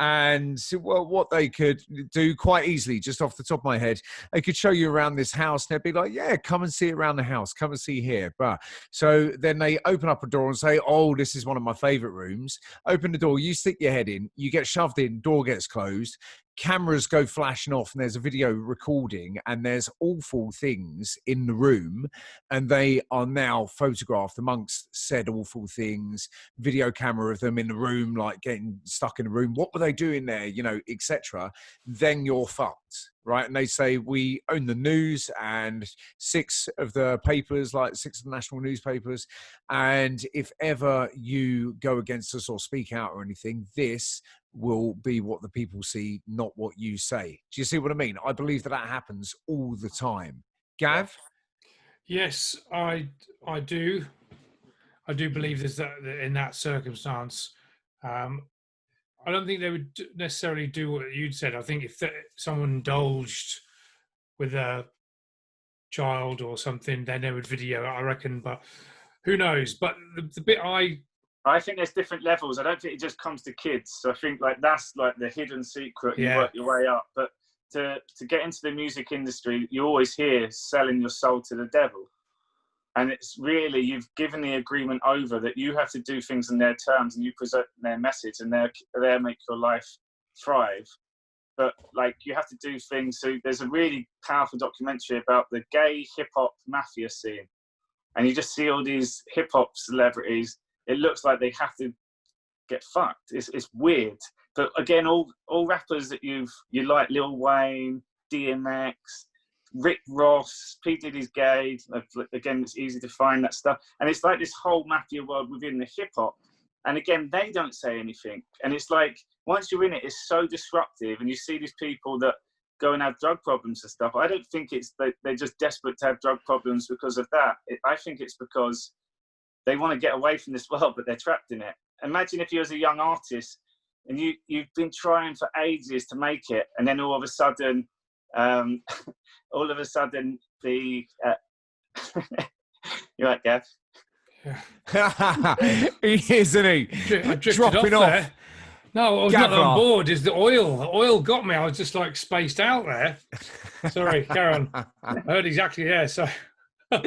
[SPEAKER 1] And well, what they could do quite easily, just off the top of my head, they could show you around this house and they'd be like, yeah, come and see around the house, come and see here. But so then they open up a door and say, oh, this is one of my favorite rooms. Open the door, you stick your head in, you get shoved in, door gets closed, cameras go flashing off, and there's a video recording, and there's awful things in the room, and they are now photographed amongst said awful things, video camera of them in the room, like getting stuck in the room. What were they doing there, you know, etc. Then you're fucked. right? And they say we own the news and 6 of the papers, like 6 of the national newspapers. And if ever you go against us or speak out or anything, this will be what the people see, not what you say. Do you see what I mean? I believe that happens all the time. Gav?
[SPEAKER 2] Yes, I do. I do believe there's that in that circumstance. I don't think they would necessarily do what you'd said. I think if someone indulged with a child or something, then they would video it, I reckon. But who knows? But the bit
[SPEAKER 3] I think there's different levels. I don't think it just comes to kids. So I think like that's like the hidden secret. You work your way up. But to get into the music industry, you always hear selling your soul to the devil. And it's really, you've given the agreement over that you have to do things in their terms and you present their message and they'll make your life thrive. But like you have to do things. So there's a really powerful documentary about the gay hip hop mafia scene. And you just see all these hip hop celebrities. It looks like they have to get fucked. It's weird. But again, all rappers that you like, Lil Wayne, DMX, Rick Ross, P. Diddy's gay. Again, it's easy to find that stuff. And it's like this whole mafia world within the hip hop. And again, they don't say anything. And it's like, once you're in it, it's so disruptive. And you see these people that go and have drug problems and stuff. I don't think it's that they're just desperate to have drug problems because of that. I think it's because they want to get away from this world, but they're trapped in it. Imagine if you was a young artist and you've been trying for ages to make it. And then all of a sudden, the you're right, Gav.
[SPEAKER 1] Isn't he?
[SPEAKER 2] I
[SPEAKER 1] dropping off
[SPEAKER 2] there. No, I was not on board. Is the oil? The oil got me. I was just like spaced out there. Sorry, carry on. I heard exactly. Yeah, so life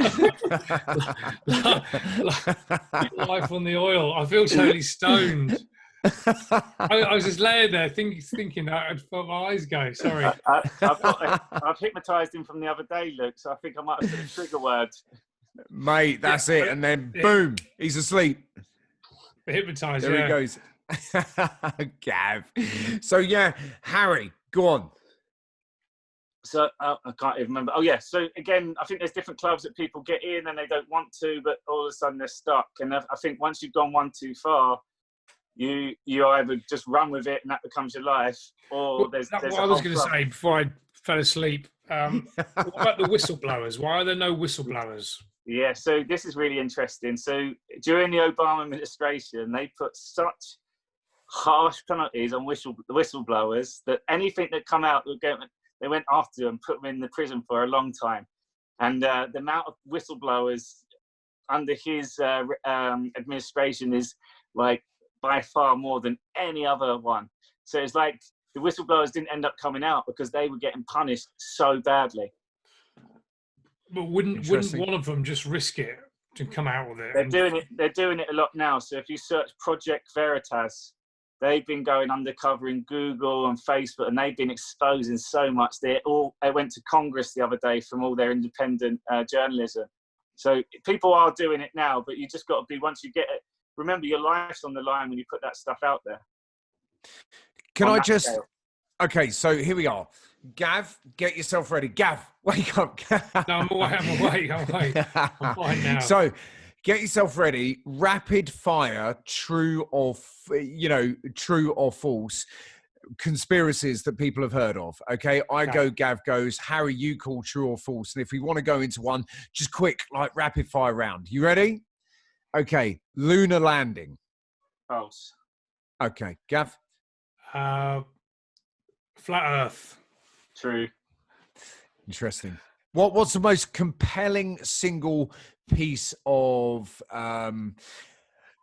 [SPEAKER 2] on the oil. I feel totally stoned. I was just laying there thinking that I'd felt my eyes go. Sorry.
[SPEAKER 3] I've hypnotised him from the other day, Luke, so I think I might have said a trigger word.
[SPEAKER 1] Mate, that's it. And then boom, he's asleep.
[SPEAKER 2] Hypnotised,
[SPEAKER 1] There he goes. Gav. So yeah, Harry, go on.
[SPEAKER 3] So I can't even remember. Oh yeah. So again, I think there's different clubs that people get in and they don't want to, but all of a sudden they're stuck. And I think once you've gone one too far, you either just run with it and that becomes your life, or there's
[SPEAKER 2] what I was going to say before I fell asleep. What about the whistleblowers? Why are there no whistleblowers?
[SPEAKER 3] Yeah, so this is really interesting. So during the Obama administration, they put such harsh penalties on whistleblowers that anything that come out, they went after them, put them in the prison for a long time. And the amount of whistleblowers under his administration is like by far more than any other one. So it's like the whistleblowers didn't end up coming out because they were getting punished so badly.
[SPEAKER 2] But wouldn't one of them just risk it to come out with it?
[SPEAKER 3] They're doing it a lot now. So if you search Project Veritas, they've been going undercover in Google and Facebook, and they've been exposing so much. They went to Congress the other day from all their independent journalism. So people are doing it now, but you just got to be, once you get it, remember your life's on the line when you put that stuff out there.
[SPEAKER 1] Okay, so here we are. Gav, get yourself ready. Gav, wake up.
[SPEAKER 2] No, I'm awake. I'm fine now.
[SPEAKER 1] So get yourself ready. Rapid fire, true or false conspiracies that people have heard of. Okay, I go, Gav goes, Harry, you call true or false. And if we want to go into one, just quick, like rapid fire round. You ready? Okay, lunar landing.
[SPEAKER 3] False.
[SPEAKER 1] Okay, Gav?
[SPEAKER 2] Flat Earth.
[SPEAKER 3] True.
[SPEAKER 1] Interesting. What's the most compelling single piece of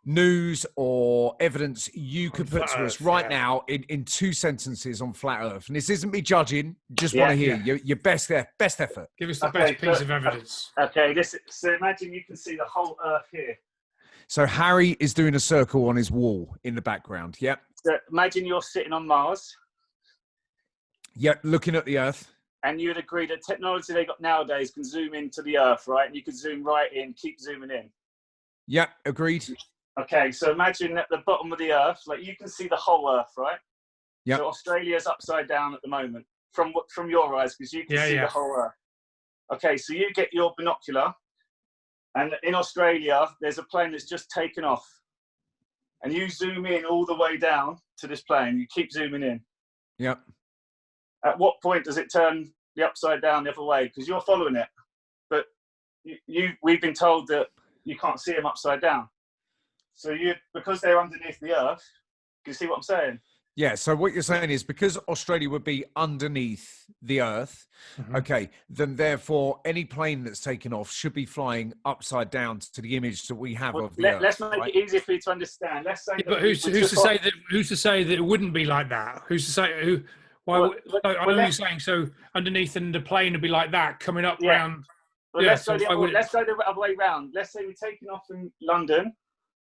[SPEAKER 1] news or evidence you could put to us right now in 2 sentences on flat Earth? And this isn't me judging. Just want to hear your best effort.
[SPEAKER 2] Give us the best piece of evidence.
[SPEAKER 3] Okay. So imagine you can see the whole Earth here.
[SPEAKER 1] So Harry is doing a circle on his wall in the background. Yep.
[SPEAKER 3] So imagine you're sitting on Mars.
[SPEAKER 1] Yep. Looking at the Earth.
[SPEAKER 3] And you'd agree that technology they got nowadays can zoom into the Earth, right? And you can zoom right in, keep zooming in.
[SPEAKER 1] Yep, agreed.
[SPEAKER 3] Okay, so imagine at the bottom of the Earth, like you can see the whole Earth, right?
[SPEAKER 1] Yeah.
[SPEAKER 3] So Australia's upside down at the moment. from your eyes, because you can see the whole Earth. Okay, so you get your binocular, and in Australia, there's a plane that's just taken off, and you zoom in all the way down to this plane. You keep zooming in.
[SPEAKER 1] Yep.
[SPEAKER 3] At what point does it turn the upside down the other way? Because you're following it, but we've been told that you can't see them upside down. So because they're underneath the Earth, can you see what I'm saying?
[SPEAKER 1] Yeah, so what you're saying is because Australia would be underneath the Earth, okay, then therefore any plane that's taken off should be flying upside down to the image that we have of the Earth.
[SPEAKER 3] Let's make it easier for you to understand. Let's say,
[SPEAKER 2] but who's to say that it wouldn't be like that? Who's to say who? Why? I know what you're saying. So underneath, and the plane would be like that, coming up round.
[SPEAKER 3] Well, let's go the other way round. Let's say we're taking off from London.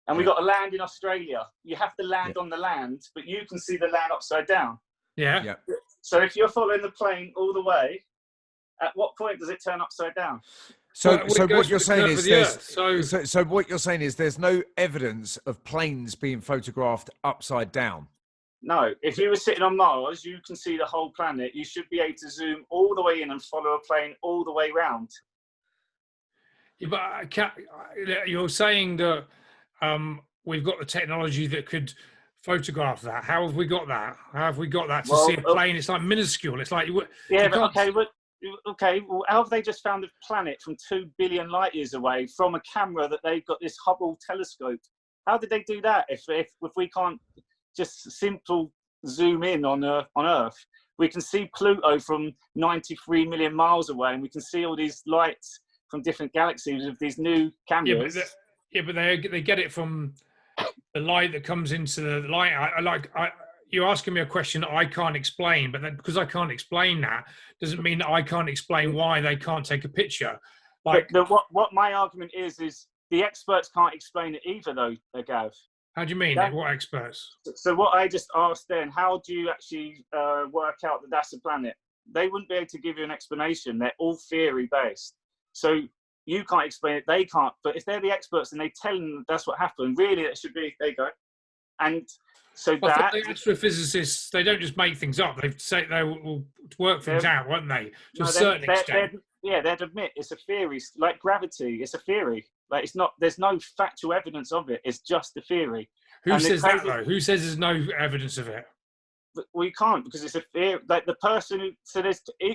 [SPEAKER 3] And we got to land in Australia. You have to land on the land, but you can see the land upside down.
[SPEAKER 2] Yeah.
[SPEAKER 3] So if you're following the plane all the way, at what point does it turn upside down?
[SPEAKER 1] So what you're saying is what you're saying is there's no evidence of planes being photographed upside down.
[SPEAKER 3] No. If you were sitting on Mars, you can see the whole planet. You should be able to zoom all the way in and follow a plane all the way round.
[SPEAKER 2] Yeah, but you're saying that. We've got the technology that could photograph that. How have we got that? How have we got that to see a plane? It's like minuscule. It's like okay. Well, how have they just found a planet from 2 billion light years away from a camera that they've got this Hubble telescope? How did they do that? If we can't just simple zoom in on Earth, we can see Pluto from 93 million miles away, and we can see all these lights from different galaxies with these new cameras. Yeah, but they get it from the light that comes into the light. You're asking me a question that I can't explain, but then because I can't explain that doesn't mean that I can't explain why they can't take a picture. Like,
[SPEAKER 3] what my argument is the experts can't explain it either, though, Gav.
[SPEAKER 2] How do you mean? What experts?
[SPEAKER 3] So what I just asked then, how do you actually work out that that's a planet? They wouldn't be able to give you an explanation. They're all theory based. So you can't explain it, they can't. But if they're the experts and they tell them that's what happened, really it should be, there you go. And so
[SPEAKER 2] the astrophysicists, they don't just make things up. They say they will work things out, won't they? To a certain extent.
[SPEAKER 3] They'd admit it's a theory, like gravity. It's a theory. Like it's not. There's no factual evidence of it. It's just a theory.
[SPEAKER 2] Who says that though? Who says there's no evidence of it?
[SPEAKER 3] We can't, because it's a theory. Like the person who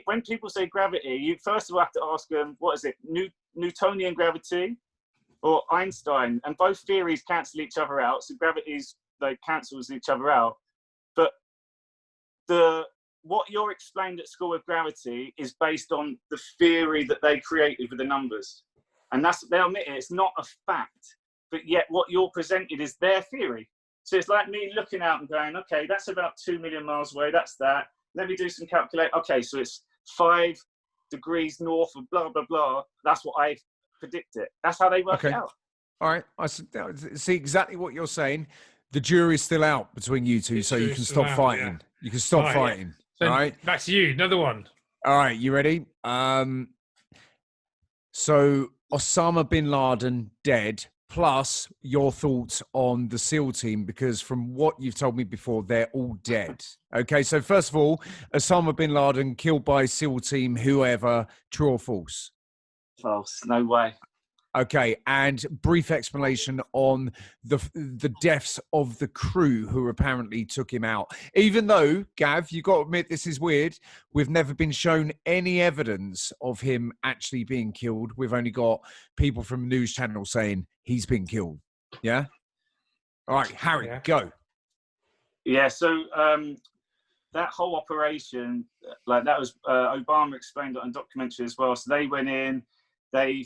[SPEAKER 3] when people say gravity, you first of all have to ask them, what is it, Newtonian gravity or Einstein? And both theories cancel each other out. So gravity's cancels each other out. But what you're explained at school with gravity is based on the theory that they created with the numbers, and they'll admit it. It's not a fact, but yet what you're presented is their theory. So it's like me looking out and going, okay, that's about 2 million miles away. That's that. Let me do some calculate. Okay, so it's 5 degrees north of blah, blah, blah. That's what I predict it. That's how they work it out.
[SPEAKER 1] All right. I see exactly what you're saying. The jury's still out between you two, so you can stop fighting. Yeah. You can stop fighting.
[SPEAKER 2] So
[SPEAKER 1] all right.
[SPEAKER 2] Back to you. Another one.
[SPEAKER 1] All right. You ready? So Osama bin Laden dead. Plus your thoughts on the SEAL team, because from what you've told me before, they're all dead. Okay, so first of all, Osama bin Laden killed by SEAL team, whoever, true or false?
[SPEAKER 3] False, no way.
[SPEAKER 1] Okay, and brief explanation on the deaths of the crew who apparently took him out. Even though, Gav, you've got to admit this is weird, we've never been shown any evidence of him actually being killed. We've only got people from news channels saying he's been killed. Yeah? All right, Harry, go.
[SPEAKER 3] Yeah, so that whole operation, like that was, Obama explained it on documentary as well. So they went in, they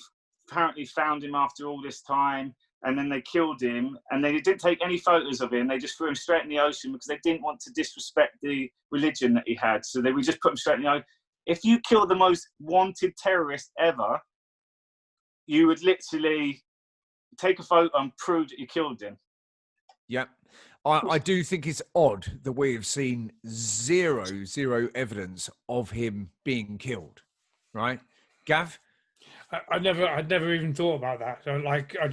[SPEAKER 3] apparently found him after all this time, and then they killed him, and they didn't take any photos of him. They just threw him straight in the ocean because they didn't want to disrespect the religion that he had. So they would just put him straight in the ocean. If you kill the most wanted terrorist ever, you would literally take a photo and prove that you killed him.
[SPEAKER 1] Yep. I do think it's odd that we have seen zero evidence of him being killed, right? Gav?
[SPEAKER 2] I'd never even thought about that. So, like, I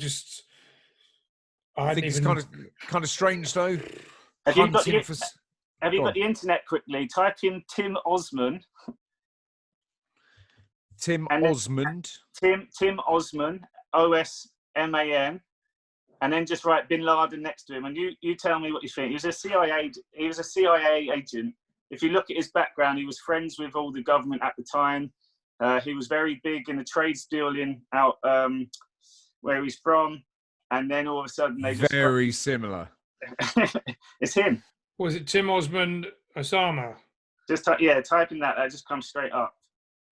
[SPEAKER 2] think
[SPEAKER 1] it's kind of strange though.
[SPEAKER 3] Have you got the internet quickly? Type in Tim Osman.
[SPEAKER 1] Tim Osmond.
[SPEAKER 3] Tim Osman, Osman, and then just write Bin Laden next to him, and you tell me what you think. He was a CIA agent. If you look at his background, he was friends with all the government at the time. He was very big in the trades dealing out where he's from, and then all of a sudden they just
[SPEAKER 1] very similar.
[SPEAKER 3] It's him.
[SPEAKER 2] Was it Tim Osman Osama?
[SPEAKER 3] Just type in that. That just comes straight up.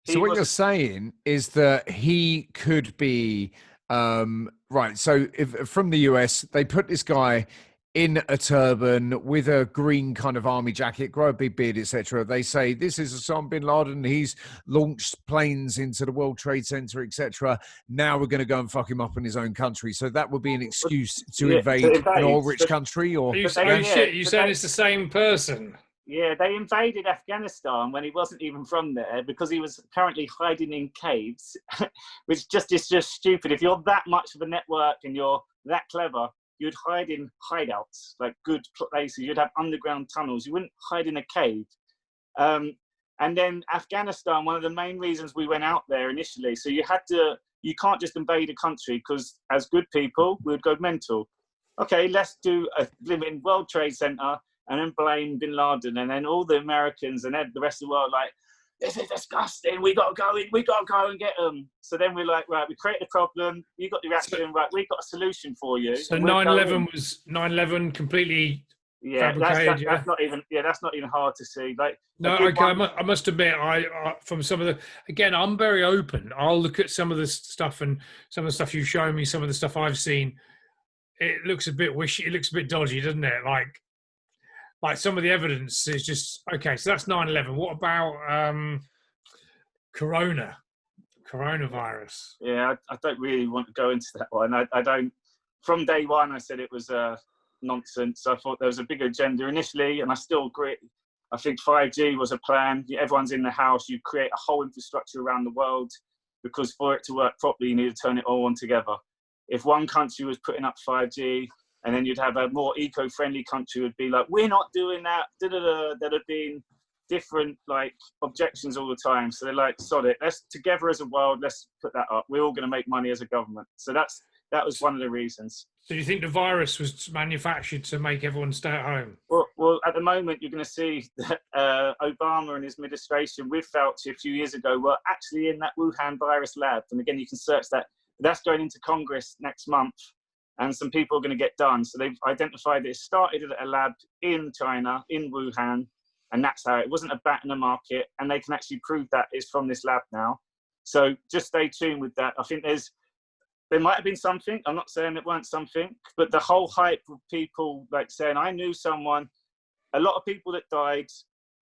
[SPEAKER 1] So what you're saying is that he could be right. So if from the US, they put this guy in a turban with a green kind of army jacket, grow a big beard, etc. They say this is Osama bin Laden. He's launched planes into the World Trade Center, etc. Now we're going to go and fuck him up in his own country. So that would be an excuse to invade an oil-rich country. Or
[SPEAKER 2] you saying it's the same person?
[SPEAKER 3] Yeah, they invaded Afghanistan when he wasn't even from there because he was apparently hiding in caves, which is just stupid. If you're that much of a network and you're that clever, you'd hide in hideouts, like good places. You'd have underground tunnels. You wouldn't hide in a cave. And then Afghanistan, one of the main reasons we went out there initially, so you can't just invade a country because as good people, we would go mental. Okay, let's do a living World Trade Center and then blame Bin Laden, and then all the Americans and then the rest of the world like, this is disgusting. We got to go and get them. So then we're like, right, we create a problem. You got the reaction, right? We've got a solution for you.
[SPEAKER 2] So 9/11 was 9/11 completely fabricated.
[SPEAKER 3] That's not even hard to see. Like,
[SPEAKER 2] no, okay. I must admit, I from some of the, again, I'm very open. I'll look at some of the stuff and some of the stuff you show me, some of the stuff I've seen. It looks a bit wishy. It looks a bit dodgy, doesn't it? Like some of the evidence is just, okay, so that's 9/11. What about coronavirus?
[SPEAKER 3] Yeah, I don't really want to go into that one. I don't, from day one, I said it was nonsense. I thought there was a big agenda initially, and I still agree. I think 5G was a plan. Everyone's in the house. You create a whole infrastructure around the world because for it to work properly, you need to turn it all on together. If one country was putting up 5G, and then you'd have a more eco-friendly country would be like, we're not doing that. There'd have been different like objections all the time. So they're like, sod it. Let's together as a world. Let's put that up. We're all going to make money as a government. So that was one of the reasons.
[SPEAKER 2] So you think the virus was manufactured to make everyone stay at home?
[SPEAKER 3] Well, at the moment you're going to see that Obama and his administration with Fauci a few years ago were actually in that Wuhan virus lab. And again, you can search that. That's going into Congress next month. And some people are going to get done. So they've identified that it started at a lab in China, in Wuhan, and that's how it wasn't a bat in the market. And they can actually prove that it's from this lab now. So just stay tuned with that. I think there might have been something. I'm not saying it weren't something, but the whole hype of people like saying, I knew someone, a lot of people that died,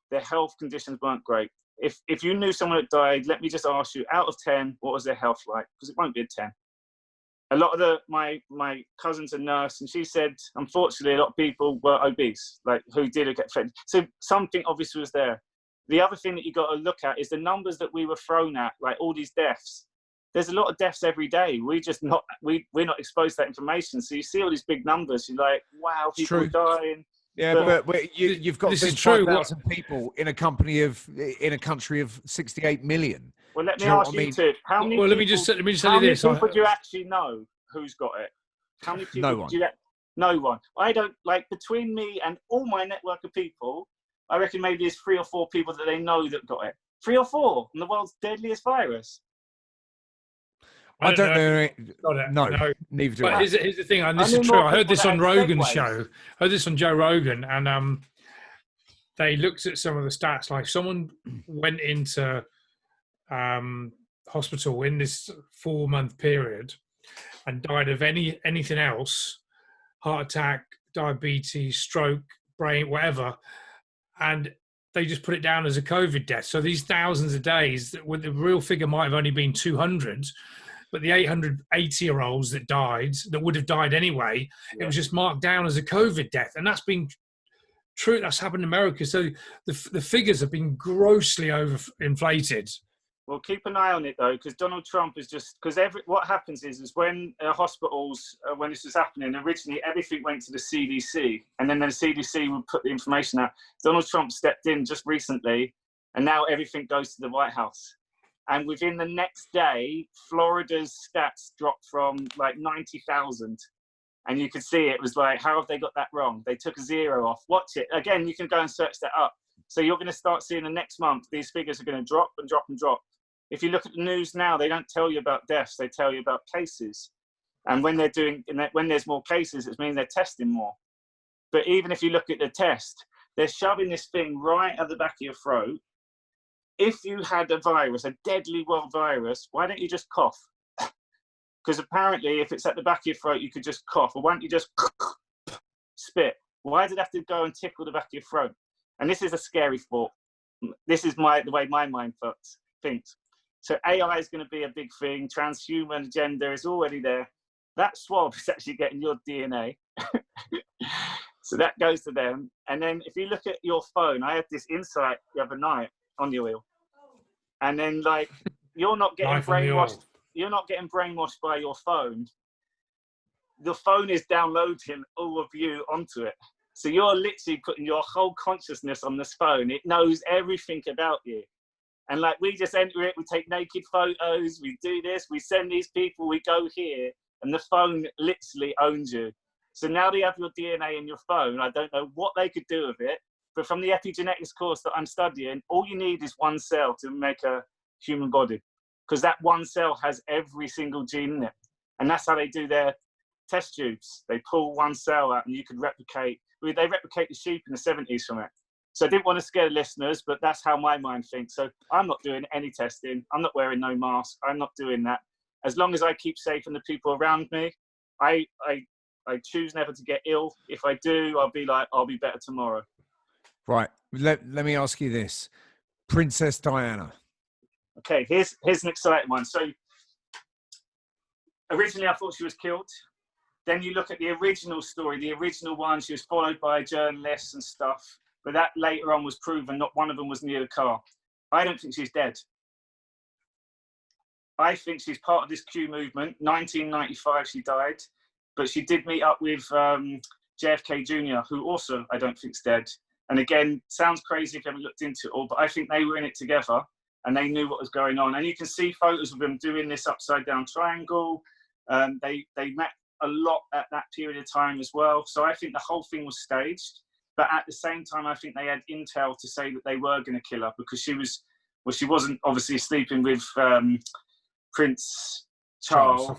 [SPEAKER 3] their health conditions weren't great. If you knew someone that died, let me just ask you, out of 10, what was their health like? Because it won't be a 10. A lot of my cousin's a nurse, and she said, unfortunately, a lot of people were obese, like who did get fed. So something obviously was there. The other thing that you got to look at is the numbers that we were thrown at, like all these deaths. There's a lot of deaths every day. We're not exposed to that information. So you see all these big numbers, you're like, wow, people are dying.
[SPEAKER 1] Yeah, but you've got 5,000 people in a country of 68 million.
[SPEAKER 3] Well, let me ask you two. How many?
[SPEAKER 2] Well, let me just tell you this. How many
[SPEAKER 3] people do you actually know who's got it? How many people?
[SPEAKER 1] No one.
[SPEAKER 3] No one. I don't like between me and all my network of people. I reckon maybe there's 3 or 4 people that they know that got it. 3 or 4 in the world's deadliest virus.
[SPEAKER 2] I don't
[SPEAKER 1] know. No, neither do I.
[SPEAKER 2] Here's the thing, and this is true. I heard this on Rogan's show. I heard this on Joe Rogan, and they looked at some of the stats. Like someone went into hospital in this 4-month period and died of anything else, heart attack, diabetes, stroke, brain, whatever, and they just put it down as a COVID death. So these thousands of days, the real figure might have only been 200, but the 880-year-olds that died, that would have died anyway, it was just marked down as a COVID death. And that's been true. That's happened in America. So the figures have been grossly overinflated.
[SPEAKER 3] Well, keep an eye on it though, because Donald Trump is just because what happens is when hospitals when this was happening originally, everything went to the CDC, and then the CDC would put the information out. Donald Trump stepped in just recently, and now everything goes to the White House. And within the next day, Florida's stats dropped from like 90,000, and you could see it was like, how have they got that wrong? They took a 0 off. Watch it again. You can go and search that up. So you're going to start seeing the next month these figures are going to drop and drop and drop. If you look at the news now, they don't tell you about deaths, they tell you about cases. And when when there's more cases, it means they're testing more. But even if you look at the test, they're shoving this thing right at the back of your throat. If you had a virus, a deadly world virus, why don't you just cough? Because apparently if it's at the back of your throat, you could just cough. Or why don't you just spit? Why did it have to go and tickle the back of your throat? And this is a scary thought. This is the way my mind thinks. So AI is going to be a big thing. Transhuman gender is already there. That swab is actually getting your DNA. So that goes to them. And then if you look at your phone, I had this insight the other night on the oil. And then like, you're not getting brainwashed. You're not getting brainwashed by your phone. The phone is downloading all of you onto it. So you're literally putting your whole consciousness on this phone. It knows everything about you. And like, we just enter it, we take naked photos, we do this, we send these people, we go here, and the phone literally owns you. So now they have your DNA in your phone. I don't know what they could do with it, but from the epigenetics course that I'm studying, all you need is one cell to make a human body, because that one cell has every single gene in it. And that's how they do their test tubes. They pull one cell out and you could replicate. They replicate the sheep in the 70s from it. So I didn't want to scare listeners, but that's how my mind thinks. So I'm not doing any testing. I'm not wearing no mask. I'm not doing that. As long as I keep safe and the people around me, I choose never to get ill. If I do, I'll be better tomorrow.
[SPEAKER 1] Right. Let me ask you this. Princess Diana.
[SPEAKER 3] Okay, here's an exciting one. So originally I thought she was killed. Then you look at the original story, the original one, she was followed by journalists and stuff. But that later on was proven not one of them was near the car. I don't think she's dead. I think she's part of this Q movement. 1995 she died, but she did meet up with JFK Jr., who also I don't think's dead. And again, sounds crazy if you haven't looked into it all, but I think they were in it together and they knew what was going on. And you can see photos of them doing this upside down triangle. They met a lot at that period of time as well. So I think the whole thing was staged. But at the same time, I think they had intel to say that they were going to kill her because she wasn't obviously sleeping with Prince Charles.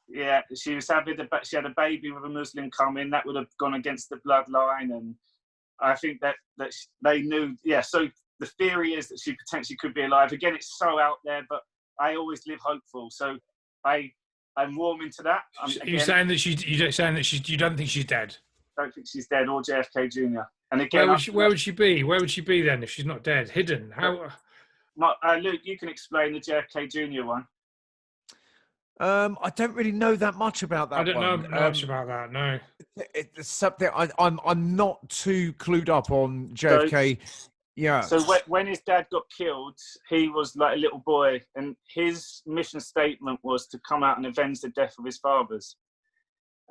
[SPEAKER 3] Yeah, she had a baby with a Muslim coming. That would have gone against the bloodline, and I think that they knew. Yeah, so the theory is that she potentially could be alive. Again, it's so out there, but I always live hopeful. So I'm warming to that.
[SPEAKER 2] You're saying that you don't think she's dead?
[SPEAKER 3] Don't think she's dead, or JFK Jr. And again,
[SPEAKER 2] where would she be? Where would she be then if she's not dead? Hidden? How?
[SPEAKER 3] Luke, you can explain the JFK Jr. one.
[SPEAKER 1] I don't really know that much about that.
[SPEAKER 2] I don't know much about that. No,
[SPEAKER 1] it's something I'm not too clued up on JFK. Yeah.
[SPEAKER 3] So when his dad got killed, he was like a little boy, and his mission statement was to come out and avenge the death of his fathers.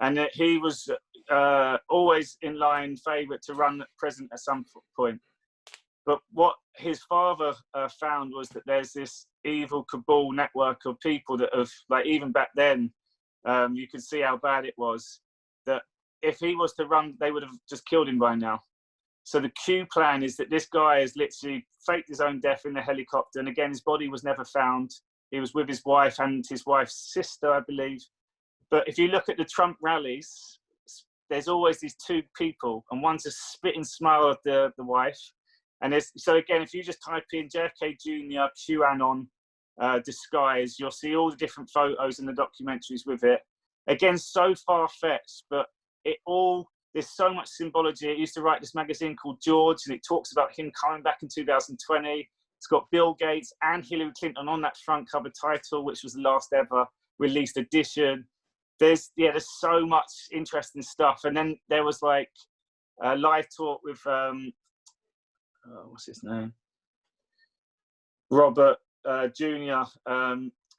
[SPEAKER 3] And that he was always in line favourite to run president at some point. But what his father found was that there's this evil cabal network of people that have, like, even back then, you could see how bad it was, that if he was to run, they would have just killed him by now. So the Q plan is that this guy has literally faked his own death in the helicopter. And again, his body was never found. He was with his wife and his wife's sister, I believe. But if you look at the Trump rallies, there's always these two people, and one's a spitting smile at the wife. And so again, if you just type in JFK Jr. QAnon disguise, you'll see all the different photos and the documentaries with it. Again, so far-fetched, but there's so much symbology. I used to write this magazine called George, and it talks about him coming back in 2020. It's got Bill Gates and Hillary Clinton on that front cover title, which was the last ever released edition. There's so much interesting stuff. And then there was like a live talk with what's his name? Robert Junior.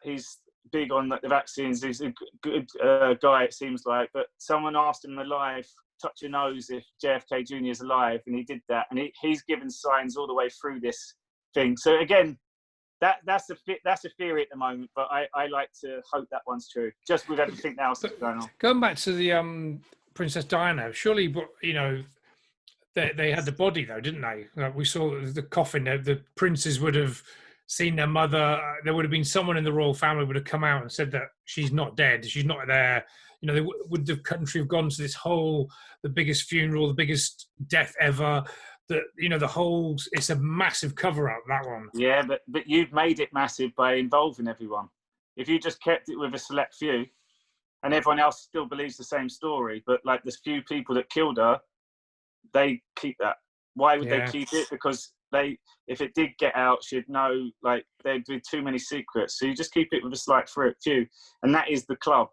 [SPEAKER 3] He's big on the vaccines. He's a good guy, it seems like. But someone asked him alive, touch your nose if JFK Jr. is alive, and he did that. And he's given signs all the way through this thing. So again, that's a theory at the moment. But I like to hope that one's true, just with everything else that's going on.
[SPEAKER 2] Going back to the Princess Diana, surely, you know, they had the body though, didn't they? Like we saw the coffin. The princes would have seen their mother. There would have been someone in the royal family would have come out and said that she's not dead, she's not there. You know, would the country have gone to this the biggest funeral, the biggest death ever? That, you know, it's a massive cover up, that one.
[SPEAKER 3] Yeah, but you've made it massive by involving everyone. If you just kept it with a select few, and everyone else still believes the same story, but like there's few people that killed her, they keep that. Why would they keep it? Because if it did get out, she'd know, like, there'd be too many secrets. So you just keep it with a slight few, and that is the club.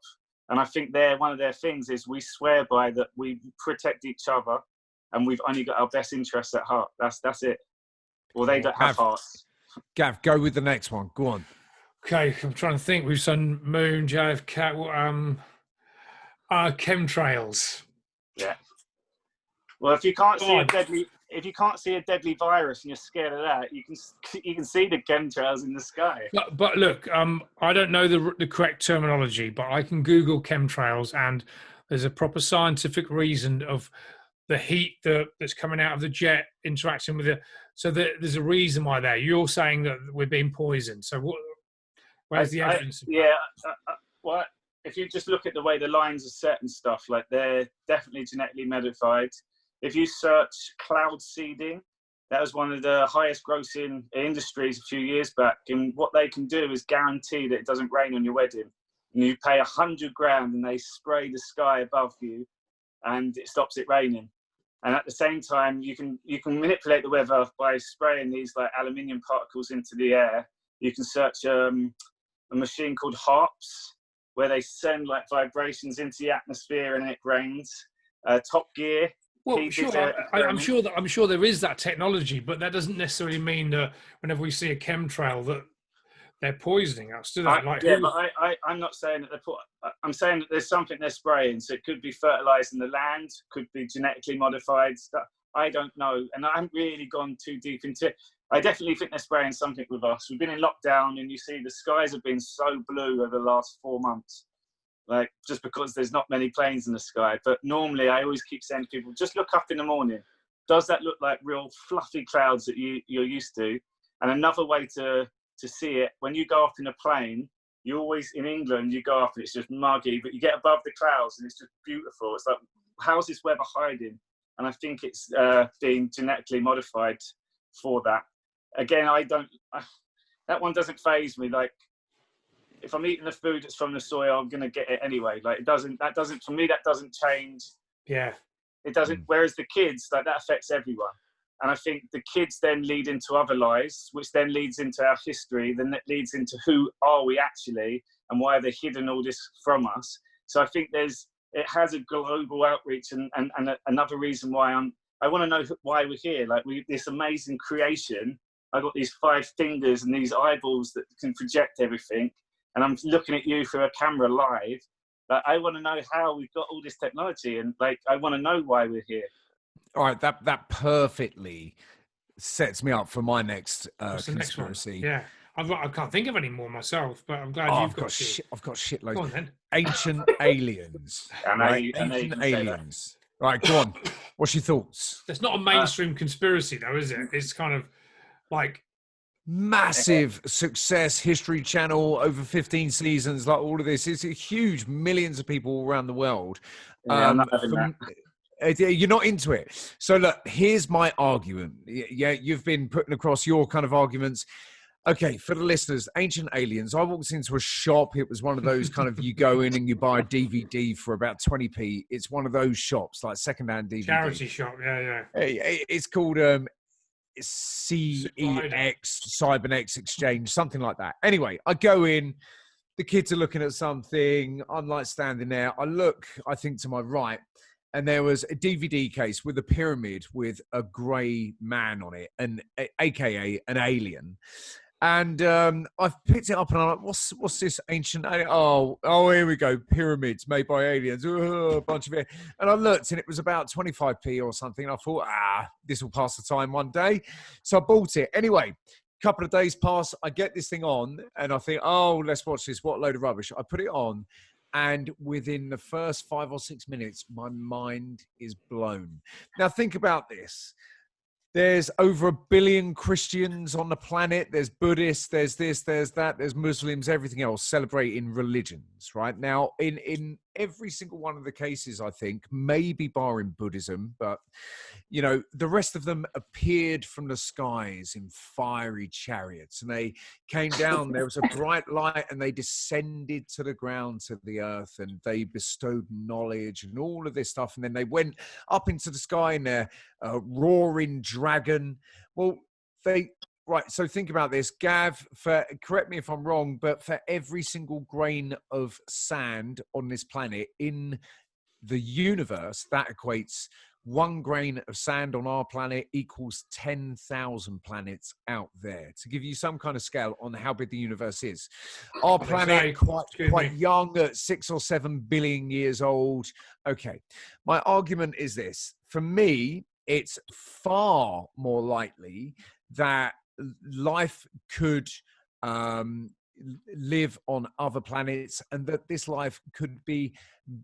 [SPEAKER 3] And I think one of their things is we swear by that we protect each other, and we've only got our best interests at heart. That's it. Well, they don't have hearts.
[SPEAKER 1] Gav, go with the next one. Go on.
[SPEAKER 2] Okay, I'm trying to think. We've done Moon, JFK, chemtrails.
[SPEAKER 3] Yeah. Well, if you can't see a deadly virus and you're scared of that, you can see the chemtrails in the sky.
[SPEAKER 2] But look, I don't know the correct terminology, but I can Google chemtrails, and there's a proper scientific reason of the heat that's coming out of the jet interacting with it. So there's a reason why there. You're saying that we're being poisoned. So where's the evidence?
[SPEAKER 3] Well, if you just look at the way the lines are set and stuff, like they're definitely genetically modified. If you search cloud seeding, that was one of the highest grossing industries a few years back. And what they can do is guarantee that it doesn't rain on your wedding. And you pay $100,000 and they spray the sky above you and it stops it raining. And at the same time, you can manipulate the weather by spraying these like aluminium particles into the air. You can search a machine called harps, where they send like vibrations into the atmosphere and it rains. Top Gear.
[SPEAKER 2] Well, sure. I'm sure there is that technology, but that doesn't necessarily mean that whenever we see a chemtrail that they're poisoning us, do they?
[SPEAKER 3] I'm not saying that I'm saying that there's something they're spraying. So it could be fertilizing the land, could be genetically modified stuff. I don't know, and I haven't really gone too deep into it. I definitely think they're spraying something with us. We've been in lockdown, and you see the skies have been so blue over the last 4 months. Like, just because there's not many planes in the sky. But normally I always keep saying to people, just look up in the morning. Does that look like real fluffy clouds that you're used to? And another way to see it, when you go up in a plane, you always, in England, you go up and it's just muggy, but you get above the clouds and it's just beautiful. It's like, how's this weather hiding? And I think it's being genetically modified for that. Again, that one doesn't faze me. Like, if I'm eating the food that's from the soil, I'm going to get it anyway. Like, for me, that doesn't change.
[SPEAKER 2] Yeah.
[SPEAKER 3] It doesn't. Whereas the kids, like, that affects everyone. And I think the kids then lead into other lies, which then leads into our history. Then that leads into who are we actually and why they're hidden all this from us. So I think it has a global outreach and another reason why I want to know why we're here. Like, this amazing creation. I got these 5 fingers and these eyeballs that can project everything. And I'm looking at you through a camera live. Like, I want to know how we've got all this technology, and like, I want to know why we're here.
[SPEAKER 1] All right, that perfectly sets me up for my next conspiracy.
[SPEAKER 2] Yeah, I can't think of any more myself, but I'm glad you've got shit.
[SPEAKER 1] I've got shitloads.
[SPEAKER 2] Go on, then.
[SPEAKER 1] Ancient aliens. Ancient aliens. Right, go on. What's your thoughts?
[SPEAKER 2] It's not a mainstream conspiracy, though, is it? It's kind of like
[SPEAKER 1] massive success, History Channel, over 15 seasons, like all of this. It's huge, millions of people all around the world.
[SPEAKER 3] Yeah, I'm not having that.
[SPEAKER 1] You're not into it. So look, here's my argument. Yeah, you've been putting across your kind of arguments. Okay, for the listeners, Ancient Aliens, I walked into a shop. It was one of those kind of, you go in and you buy a DVD for about 20p. It's one of those shops, like secondhand DVD.
[SPEAKER 2] Charity shop, yeah.
[SPEAKER 1] It's called CEX, Cybernex Exchange, something like that. Anyway, I go in, the kids are looking at something. I'm like standing there. I look, I think, to my right, and there was a DVD case with a pyramid with a grey man on it, aka an alien. And I've picked it up and I'm like, what's this ancient? Oh, here we go. Pyramids made by aliens. A bunch of it. And I looked and it was about 25p or something. And I thought, this will pass the time one day. So I bought it. Anyway, a couple of days pass. I get this thing on and I think, oh, let's watch this. What a load of rubbish. I put it on. And within the first 5 or 6 minutes, my mind is blown. Now, think about this. There's over 1 billion Christians on the planet. There's Buddhists, there's this, there's that, there's Muslims, everything else celebrating religions, right? Now, in every single one of the cases, I think, maybe barring Buddhism, but, you know, the rest of them appeared from the skies in fiery chariots and they came down. There was a bright light and they descended to the ground, to the earth, and they bestowed knowledge and all of this stuff. And then they went up into the sky in their roaring dragon. Well, right, so think about this, Gav, correct me if I'm wrong, but for every single grain of sand on this planet in the universe, that equates 1 grain of sand on our planet equals 10,000 planets out there, to give you some kind of scale on how big the universe is. Our planet, quite young, at 6 or 7 billion years old. Okay, my argument is this. For me, it's far more likely that life could live on other planets and that this life could be